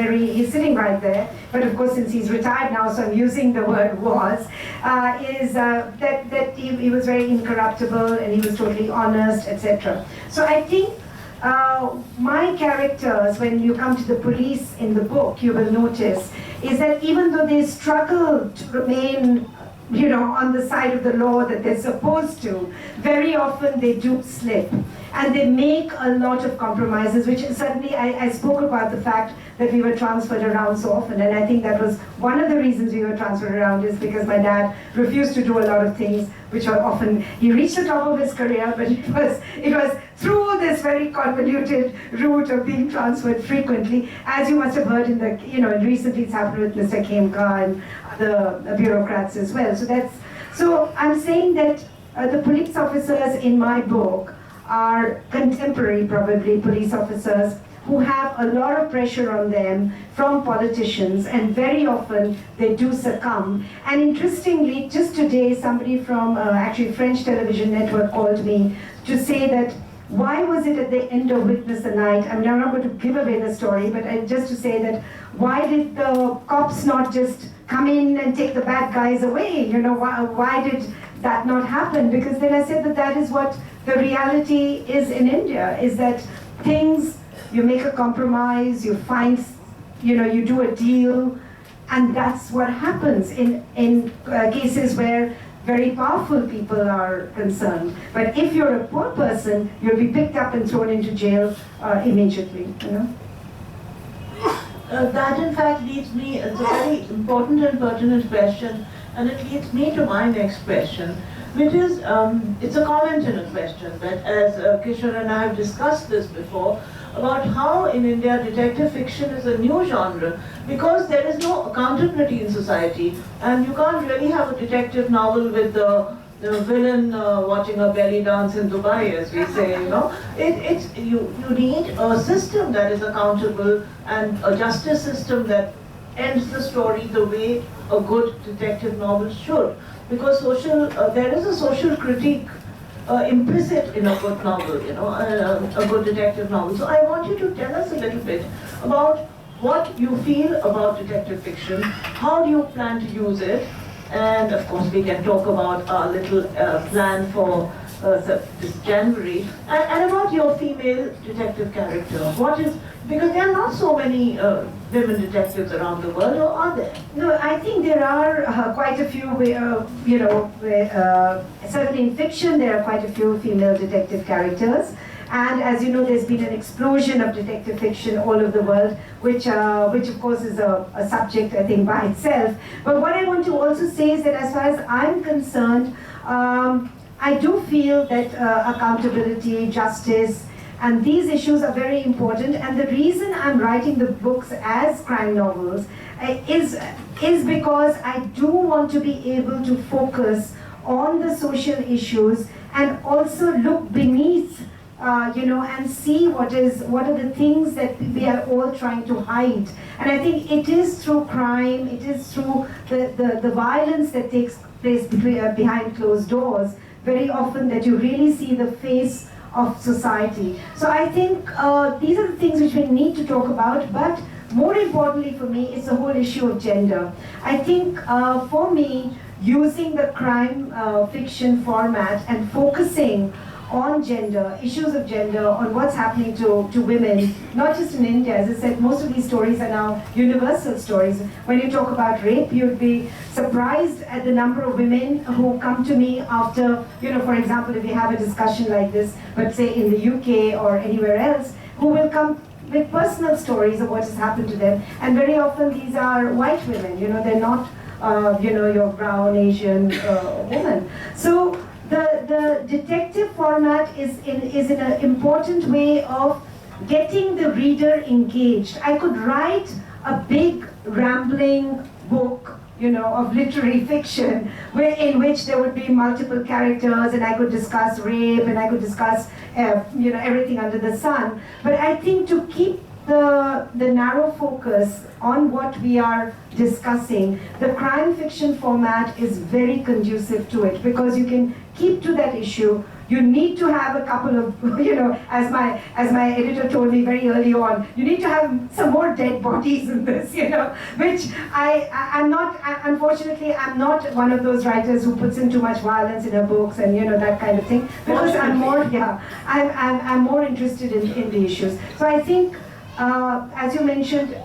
he's sitting right there, but of course since he's retired now, so I'm using the word was, that he was very incorruptible and he was totally honest, etc. So I think my characters, when you come to the police in the book, you will notice, is that even though they struggle to remain on the side of the law that they're supposed to, very often they do slip. And they make a lot of compromises, which certainly I spoke about the fact that we were transferred around so often. And I think that was one of the reasons we were transferred around, is because my dad refused to do a lot of things, which were often, he reached the top of his career, but it was through this very convoluted route of being transferred frequently, as you must have heard in the, and recently it's happened with Mr. Khemka and other bureaucrats as well. So I'm saying that the police officers in my book are contemporary, probably, police officers who have a lot of pressure on them from politicians, and very often they do succumb. And interestingly, just today, somebody from actually French television network called me to say that, why was it at the end of Witness the Night? I mean, I'm not going to give away the story, but just to say that, why did the cops not just come in and take the bad guys away? Why did that not happen? Because then I said that is what the reality is in India, is that things, you make a compromise, you find, you do a deal, and that's what happens in cases where very powerful people are concerned. But if you're a poor person, you'll be picked up and thrown into jail immediately, That in fact leads me, it's a very important and pertinent question, and it leads me to my next question, which is, it's a comment and a question, but as Kishwar and I have discussed this before, about how in India detective fiction is a new genre, because there is no accountability in society, and you can't really have a detective novel with the villain watching a belly dance in Dubai, as we say, you need a system that is accountable, and a justice system that ends the story the way a good detective novel should. Because there is a social critique implicit in a good novel, a good detective novel. So I want you to tell us a little bit about what you feel about detective fiction, how do you plan to use it, and of course we can talk about our little plan for this January, and about your female detective character. Because there are not so many women detectives around the world, or are there? No, I think there are quite a few, certainly in fiction there are quite a few female detective characters. And as you know, there's been an explosion of detective fiction all over the world, which of course is a subject, I think, by itself. But what I want to also say is that as far as I'm concerned, I do feel that accountability, justice, and these issues are very important. And the reason I'm writing the books as crime novels is because I do want to be able to focus on the social issues and also look beneath and see what are the things that we are all trying to hide. And I think it is through crime, it is through the violence that takes place behind closed doors, very often, that you really see the face of society. So I think these are the things which we need to talk about, but more importantly for me, it's the whole issue of gender. I think for me, using the crime fiction format and focusing on gender, issues of gender, on what's happening to women, not just in India. As I said, most of these stories are now universal stories. When you talk about rape, you'd be surprised at the number of women who come to me after, for example, if we have a discussion like this, but say in the UK or anywhere else, who will come with personal stories of what has happened to them. And very often these are white women, they're not, your brown, Asian woman. So the detective format is in an important way of getting the reader engaged. I could write a big rambling book, of literary fiction, in which there would be multiple characters, and I could discuss rape, and I could discuss, everything under the sun. But I think to keep the narrow focus on what we are discussing, the crime fiction format is very conducive to it, because you can keep to that issue. You need to have a couple of, as my editor told me very early on, you need to have some more dead bodies in this, which I'm not, unfortunately, I'm not one of those writers who puts in too much violence in her books and, that kind of thing, because I'm more interested in the issues. So I think, as you mentioned,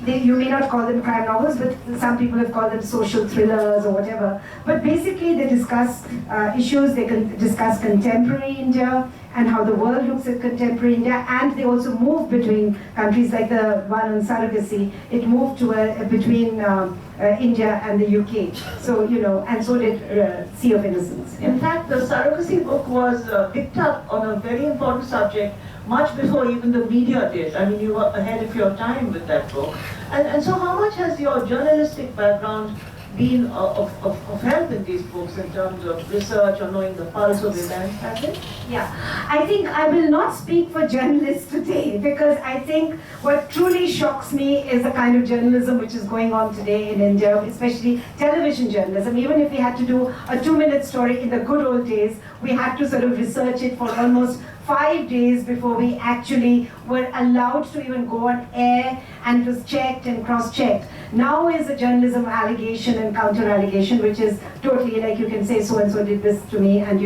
you may not call them crime novels, but some people have called them social thrillers or whatever. But basically they discuss issues, they can discuss contemporary India and how the world looks at contemporary India, and they also move between countries, like the one on surrogacy. It moved between India and the UK. So, and so did Sea of Innocence. In fact, the surrogacy book was picked up on a very important subject much before even the media did. I mean, you were ahead of your time with that book. And so how much has your journalistic background been of help in these books in terms of research or knowing the pulse of events, has it? Yeah, I think I will not speak for journalists today, because I think what truly shocks me is the kind of journalism which is going on today in India, especially television journalism. Even if we had to do a 2-minute story in the good old days, we had to sort of research it for almost 5 days before we actually were allowed to even go on air, and it was checked and cross-checked. Now is a journalism allegation and counter-allegation, which is totally like you can say so-and-so did this to me, and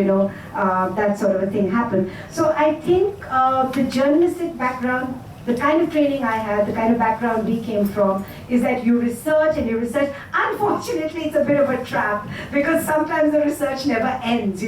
that sort of a thing happened. So I think the journalistic background, the kind of training I had, the kind of background we came from, is that you research and you research. Unfortunately, it's a bit of a trap, because sometimes the research never ends,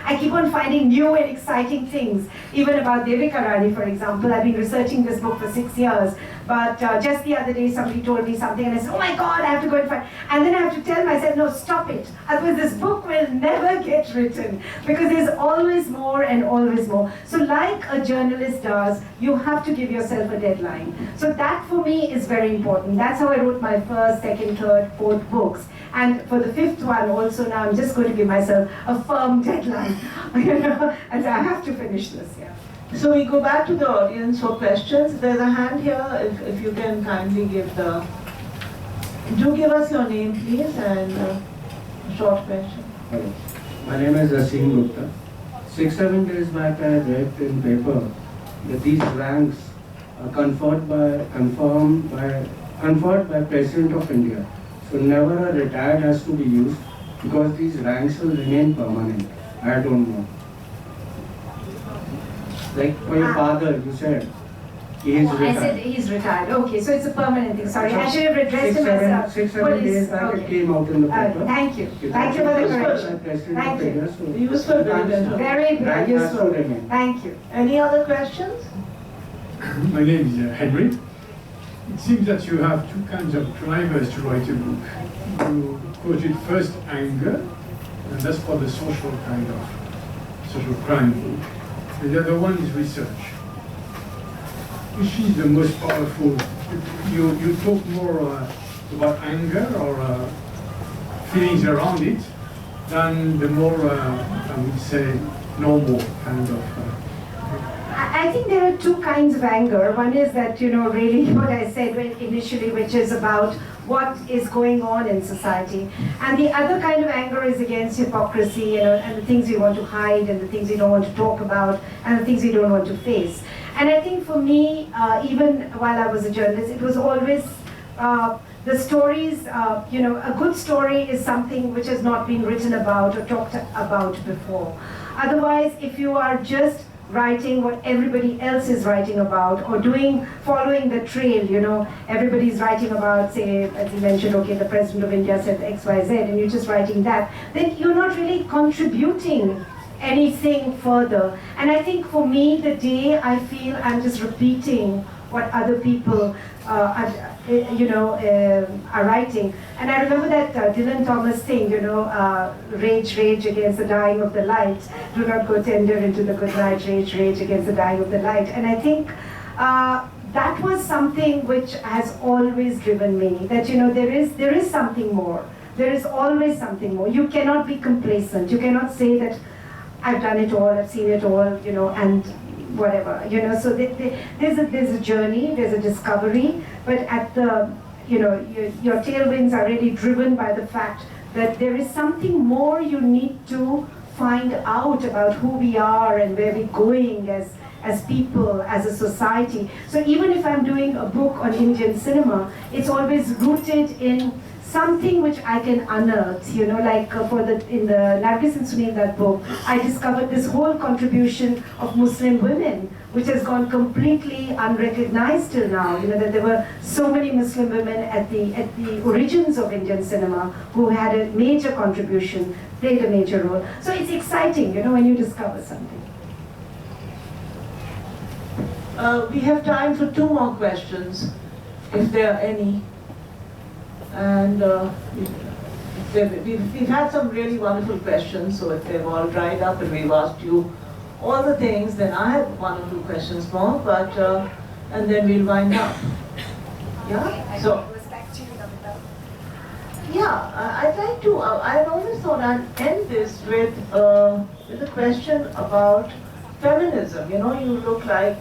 I keep on finding new and exciting things, even about Devika Rani, for example. I've been researching this book for 6 years, but just the other day somebody told me something, and I said, oh my God, I have to go and find, and then I have to tell myself, no, stop it, otherwise this book will never get written, because there's always more and always more. So like a journalist does, you have to give yourself a deadline. So that for me is very important. That's how I wrote my first, second, third, fourth books. And for the fifth one also, now I'm just going to give myself a firm deadline, and I have to finish this, yeah. So we go back to the audience for questions. There's a hand here, if you can kindly give do give us your name, please, and a short question. Hello. My name is Asim Gupta. 6-7 days back I read in paper that these ranks are conferred by President of India. So never a retired has to be used, because these ranks will remain permanent. I don't know. Like for your father, you said he is retired. I said he's retired. Okay, so it's a permanent thing. Sorry, I should have addressed him as a 6-7 days back it came out in the paper. Thank you. Thank you for the correction. Thank you. Useful, Very useful. Thank you. Any other questions? My name is Henry. It seems that you have two kinds of drivers to write a book. You quoted first anger, and that's for the social kind of social crime book. And the other one is research. Which is the most powerful? You talk more about anger or feelings around it than the more, I would say, normal kind of. I think there are two kinds of anger. One is that, really what I said initially, which is about what is going on in society. And the other kind of anger is against hypocrisy, and the things you want to hide, and the things you don't want to talk about, and the things you don't want to face. And I think for me, even while I was a journalist, it was always the stories, a good story is something which has not been written about or talked about before. Otherwise, if you are just writing what everybody else is writing about, or following the trail, everybody's writing about, say, as you mentioned, okay, the President of India said X, Y, Z, and you're just writing that, then you're not really contributing anything further. And I think for me, the day I feel I'm just repeating what other people are writing. And I remember that Dylan Thomas thing, rage, rage against the dying of the light. Do not go tender into the good night, rage, rage against the dying of the light. And I think that was something which has always driven me, that, there is something more. There is always something more. You cannot be complacent. You cannot say that I've done it all, I've seen it all, and whatever, so there's a journey, there's a discovery, but at the, your tailwinds are really driven by the fact that there is something more you need to find out about who we are and where we're going as people, as a society. So even if I'm doing a book on Indian cinema, it's always rooted in something which I can unearth, like in the Nargis and Sunil, that book, I discovered this whole contribution of Muslim women, which has gone completely unrecognized till now, that there were so many Muslim women at the origins of Indian cinema who had a major contribution, played a major role. So it's exciting, when you discover something. We have time for 2 more questions, if there are any. And we've had some really wonderful questions, so if they've all dried up and we've asked you all the things, then I have 1 or 2 questions more, but and then we'll wind up. Yeah? So, yeah, I'd like to, I've always thought I'd end this with a question about feminism. You look like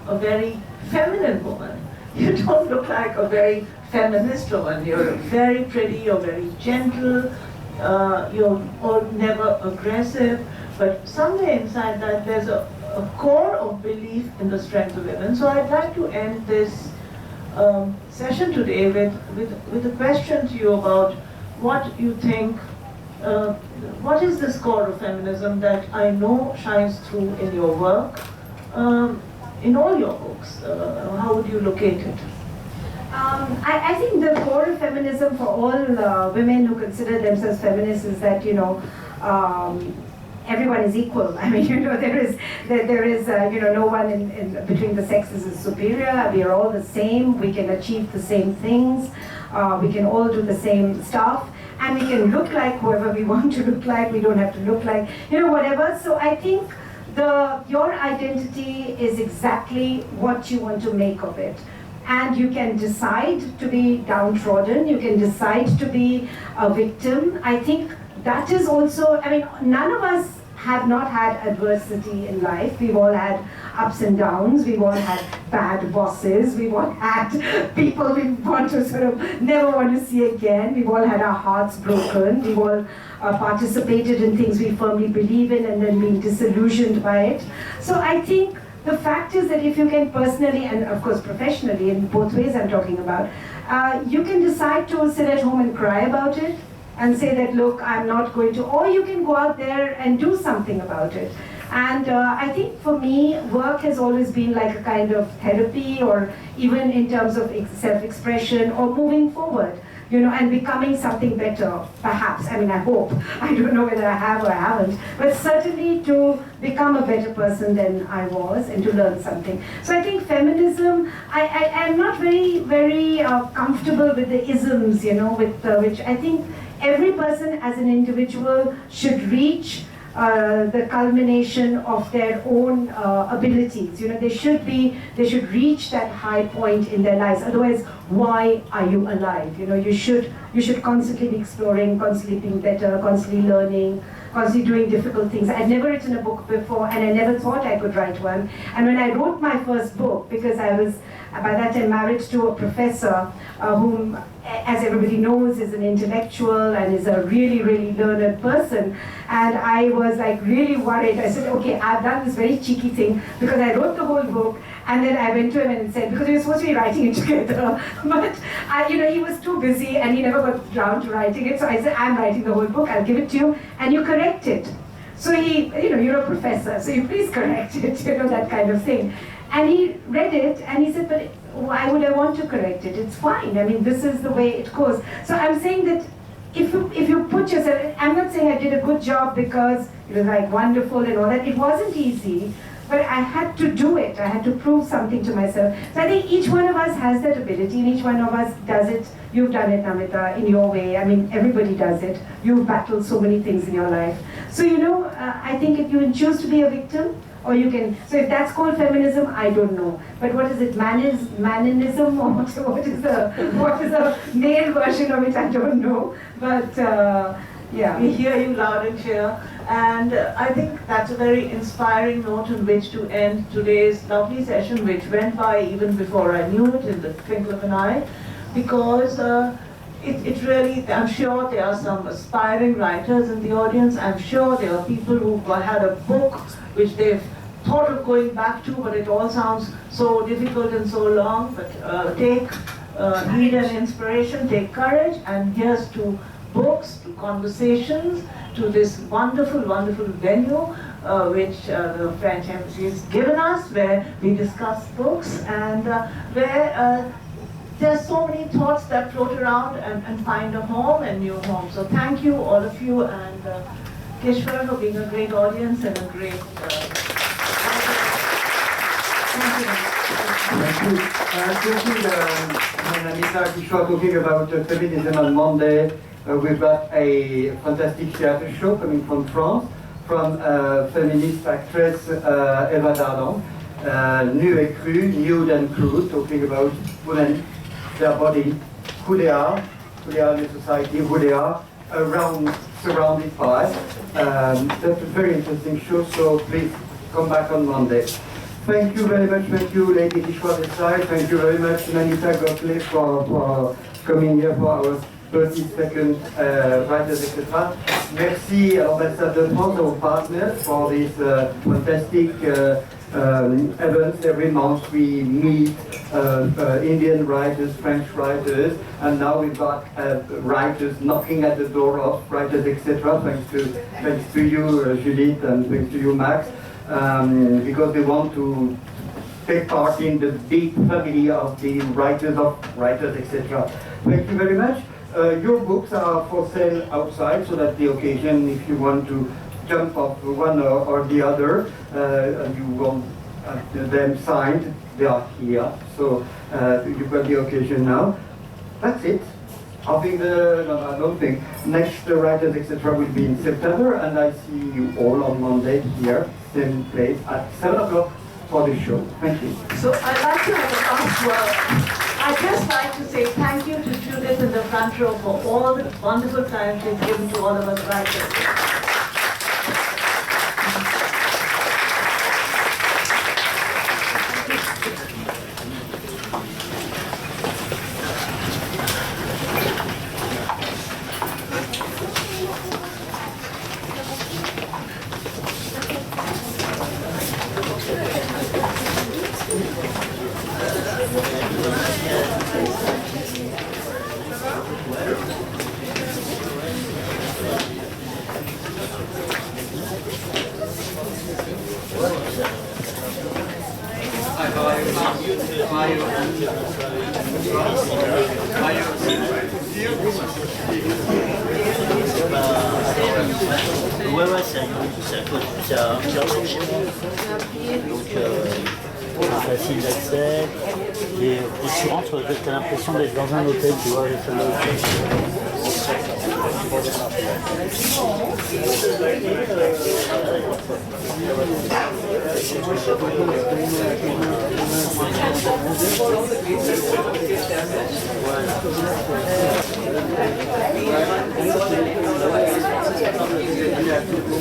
a very feminine woman. You don't look like a very feminist woman. You're very pretty, you're very gentle, you're never aggressive, but somewhere inside that there's a core of belief in the strength of women. So I'd like to end this session today with a question to you about what you think, what is this core of feminism that I know shines through in your work, in all your books? How would you locate it? I think the core of feminism for all women who consider themselves feminists is that, everyone is equal. I mean, there is no one in between the sexes is superior. We are all the same. We can achieve the same things. We can all do the same stuff. And we can look like whoever we want to look like. We don't have to look like, whatever. So I think your identity is exactly what you want to make of it. And you can decide to be downtrodden, you can decide to be a victim. I think that is also, none of us have not had adversity in life. We've all had ups and downs, we've all had bad bosses, we've all had people we want to never want to see again, we've all had our hearts broken, we've all participated in things we firmly believe in and then been disillusioned by it. So I think the fact is that if you can personally, and of course professionally, in both ways I'm talking about, you can decide to sit at home and cry about it and say that, look, I'm not going to, or you can go out there and do something about it. And I think for me, work has always been like a kind of therapy, or even in terms of self-expression or moving forward, and becoming something better, perhaps. I hope. I don't know whether I have or I haven't, but certainly to become a better person than I was and to learn something. So I think feminism, I'm not very, very comfortable with the isms, with which I think every person as an individual should reach the culmination of their own abilities. They should reach that high point in their lives. Otherwise, why are you alive? You should constantly be exploring, constantly being better, constantly learning, constantly doing difficult things. I'd never written a book before, and I never thought I could write one. And when I wrote my first book, because I was by that time married to a professor whom, as everybody knows, is an intellectual and is a really, really learned person. And I was like really worried. I said, okay, I've done this very cheeky thing because I wrote the whole book, and then I went to him and said, because we were supposed to be writing it together, but he was too busy and he never got around to writing it. So I said, I'm writing the whole book, I'll give it to you and you correct it. So he, you're a professor, so you please correct it, that kind of thing. And he read it and he said, but why would I want to correct it? It's fine. I mean, this is the way it goes. So I'm saying that if you put yourself, I'm not saying I did a good job because it was like wonderful and all that. It wasn't easy, but I had to do it. I had to prove something to myself. So I think each one of us has that ability and each one of us does it. You've done it, Namita, in your way. I mean, everybody does it. You've battled so many things in your life. So, I think if you choose to be a victim, or you can, so if that's called feminism, I don't know. But what is it, maninism, or what is the male version of it, I don't know. But yeah. We hear you loud and clear. And I think that's a very inspiring note on which to end today's lovely session, which went by even before I knew it, in the twinkle of an eye, because it really, I'm sure there are some aspiring writers in the audience. I'm sure there are people who had a book which they've thought of going back to, but it all sounds so difficult and so long. But take need and inspiration, take courage, and here's to books, to conversations, to this wonderful, wonderful venue which the French Embassy has given us, where we discuss books and where there's so many thoughts that float around and find a home and new home. So thank you, all of you, and Kishwar for being a great audience and a great... thank you. Thank you. Namita, Kishwar talking about feminism on Monday. We've got a fantastic theatre show coming from France, from feminist actress Eva Dardan, Nu et Cru, Nude and Crude, talking about women, their body, who they are in the society, who they are, surrounded by. That's a very interesting show, so please come back on Monday. Thank you very much, thank you, Lady Kishwar Desai. Thank you very much, Namita Gokhale, for coming here for our 30-second writers, etc. Merci à l'ambassade de France, our partners, for this fantastic events. Every month we meet Indian writers, French writers, and now we've got writers knocking at the door of writers, etc. Thanks to you, Judith, and thanks to you, Max, because they want to take part in the big family of the writers, etc. Thank you very much. Your books are for sale outside, so that the occasion, if you want to jump off one or the other, and you want them signed, they are here. So you've got the occasion now. That's it. I don't think next writers, etc. will be in September, and I see you all on Monday here, same place at 7 o'clock for the show. Thank you. So I'd like to have a last word. I'd just like to say thank you to Judith in the front row for all the wonderful time she's given to all of us writers. Ouais, c'est un petit retour chez moi. Donc, facile d'accès. Et tu rentres, tu as l'impression d'être dans un hôtel, tu vois, les salles Yes.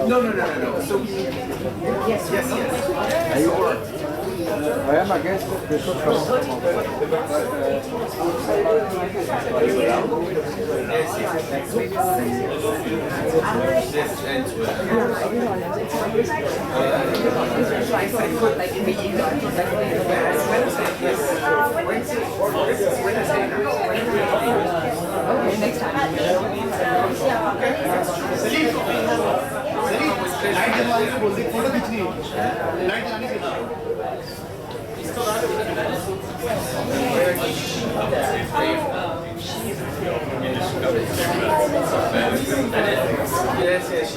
No. So, yes. I am against the social. Okay, next Yes, she's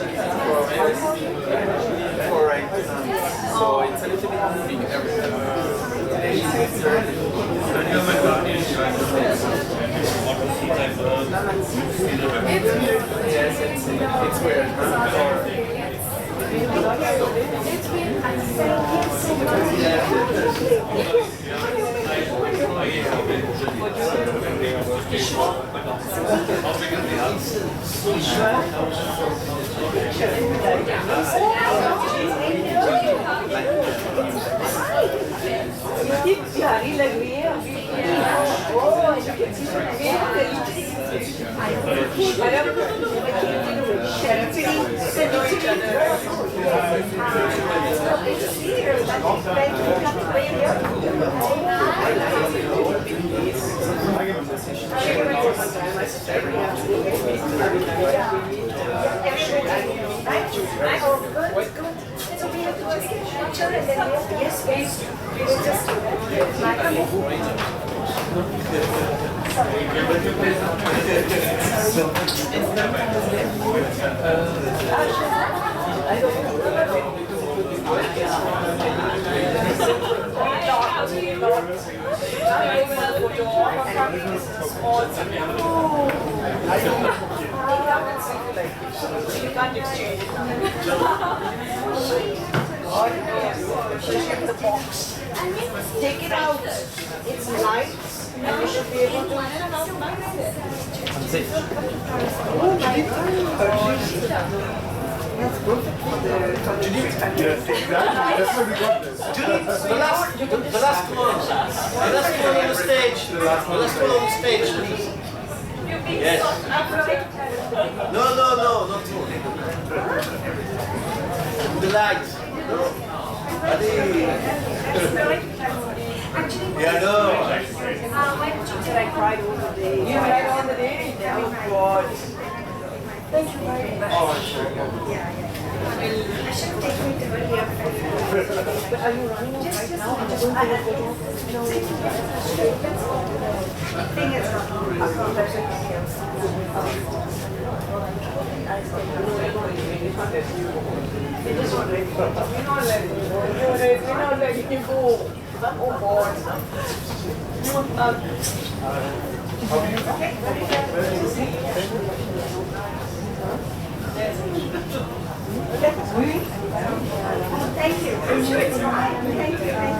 for right. So it's a little bit moving everything. Yes, it's weird. प्यारी लग रही है So we have to just get a picture and then yes, please. We will just do You can't exchange it. The box. Take it out. It's light and you should be able to. That's perfect for the Judith. Yes, exactly. That's where we got this. Judith, the last one. The last one on the stage. The last one on the stage, please. Yes. No, not more. The lights. Yeah, no. I cried all the day. You cried all the day? Oh, God. Thank you very much. Oh, sure. Yeah. I should take me to here. But are you running off right now? I just don't take a photo. No. Thing is not. They just won't let you go. We're not letting you go. We're not letting you go. Oh, God. Thank you. Thank you.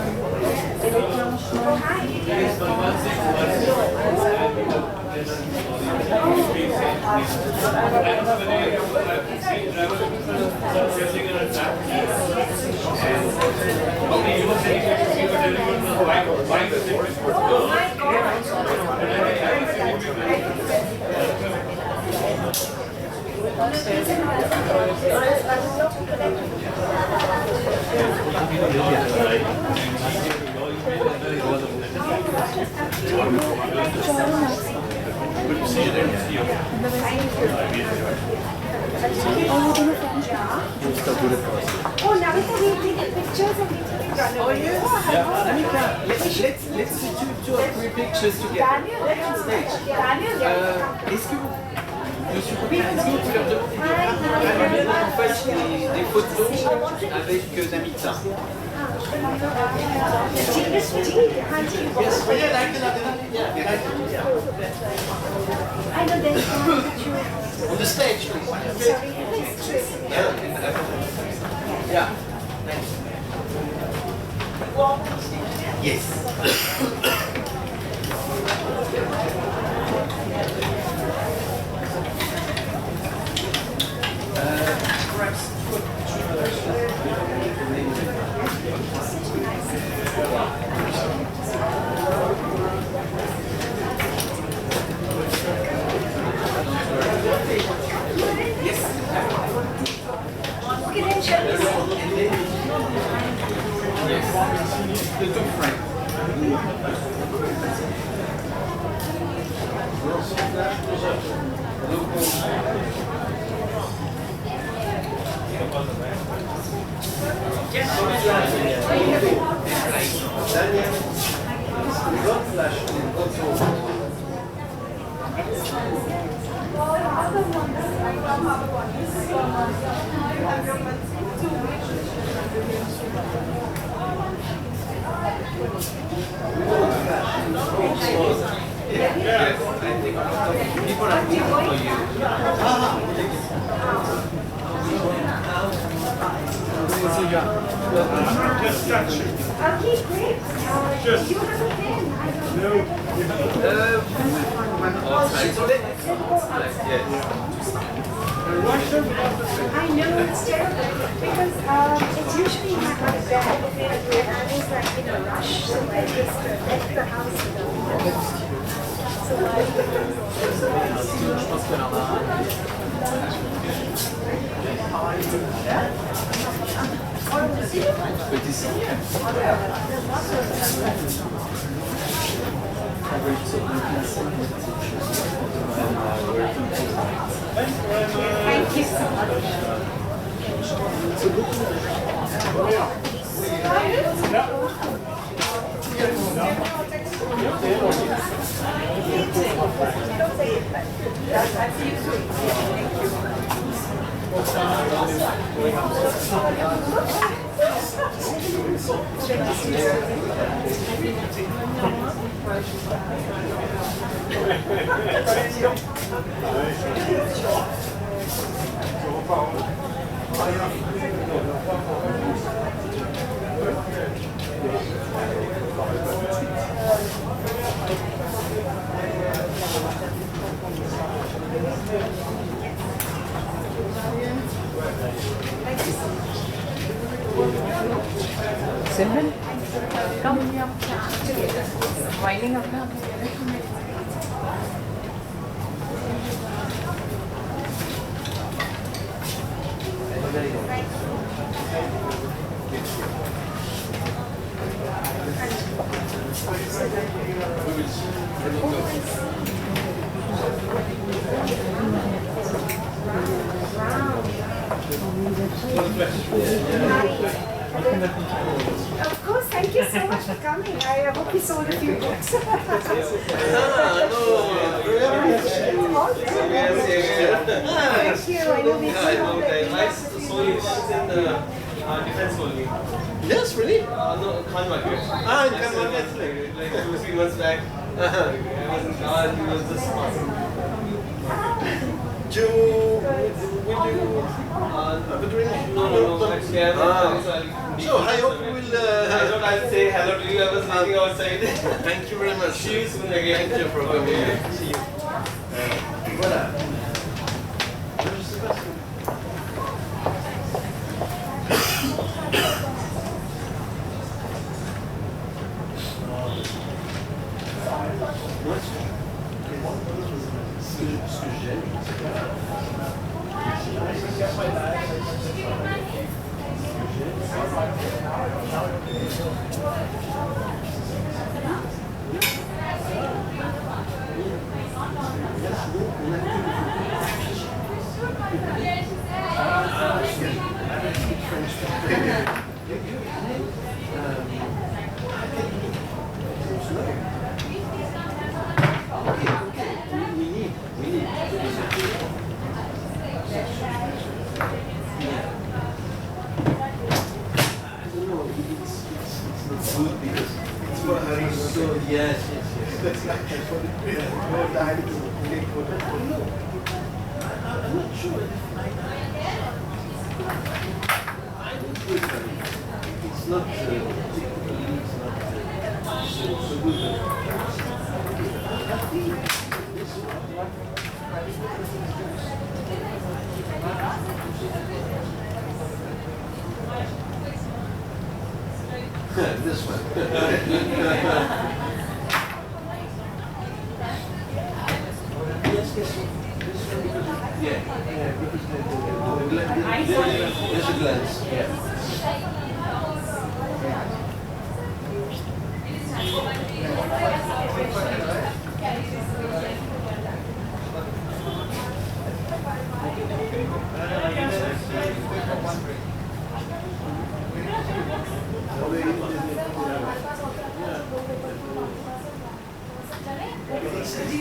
Oh, Namita, we take pictures and we take Oh, yes. Namita, let's do two or three pictures together. On stage. Est-ce que vous Monsieur Poupin, est-ce que vous pouvez leur demander de fasse des photos avec Namita? Yes, yeah, I know there's one picture. On the stage, please. Sorry, Yeah. Yes. Perhaps The two friends. Okay, great. You have a pen. I know it's terrible because it's usually my bag and it's like in a rush, so I just left the house Petit signe. Thank you so Simran, come. Winding up now. Of course, thank you so much for coming. I hope you sold a few books. Thank you. I know we Defense only. Yes, really? No, Khan market. In Khan market, like 2-3 months back. I wasn't. He was just passing. No. Actually, so I hope you will. I thought I'll say hello to you. I was waiting outside. Thank you very much. See you soon again. Thank you for coming. See you. Voilà. Ce que j'aime. Yes. That's like I had to take photo. No. I'm not sure if I would do it. It's not technically, it's not so good. I think this one. This one. Yeah, because there's a glance. Yeah.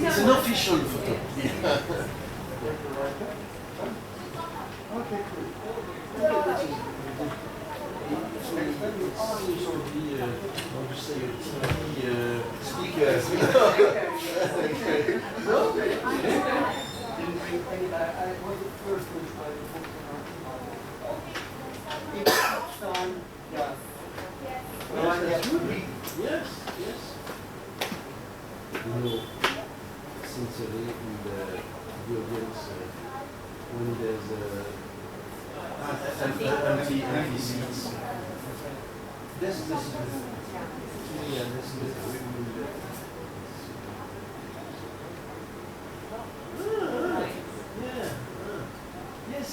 It's an official photo. Yes, yes. You know, sincerely, in the audience, when there's empty seats, this is yeah, this is yeah. Yes.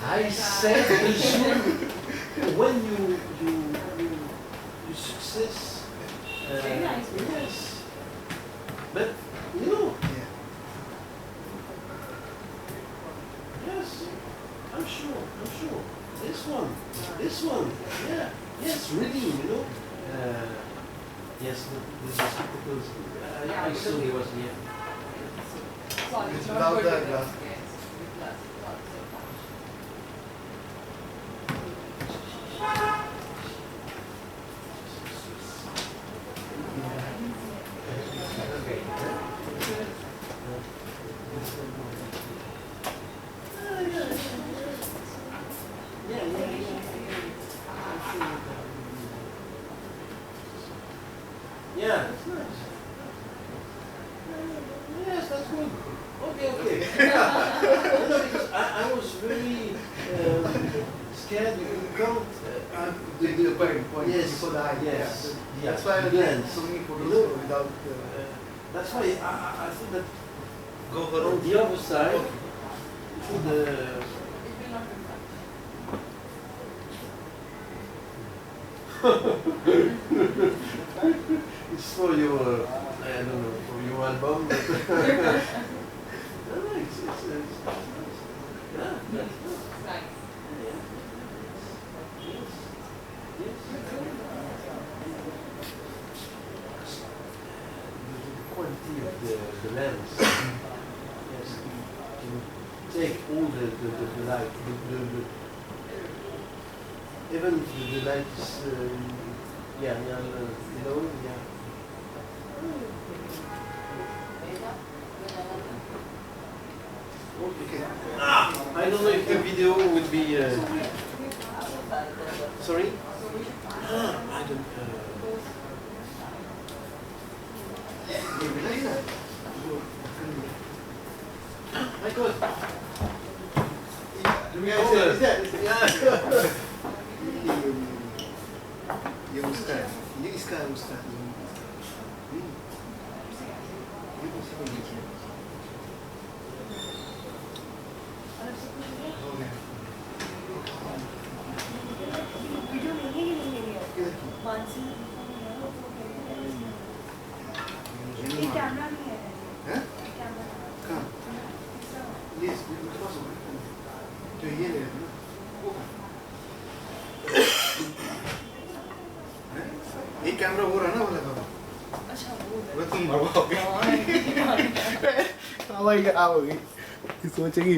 I said the Zoom when you success. Yes, but you know. Yes, I'm sure. This one, yeah, yes, reading, you know. Yes, this is because I saw he was here. It's about that glass. Yeah, that's nice. Yes, that's good. Okay. No, because I was very scared you couldn't The point yes, before the eye. yes. Yeah. That's why I did so many photos without. That's why I think that on the other side, the it's for your, I don't know, for your album, but no, it's yeah, that's nice. Yes. The quality of the lens, yes, can take all the light, even if the light is, low, yeah. Okay. I don't know if the video would be. Sorry? I don't. My God. Ye उसका है, ये इसका है उसका है। ये कौन सा है? वीडियो नहीं है ये नहीं है। मानसी ये कैमरा नहीं है। हैं? कैमरा। कहाँ? ये इसके पास होगा। तो ये ले लो। एक कैमरा वो रहा ना वाला का। अच्छा वो तुम मरवाओगे। आओगी, आओगी। सोचेगी।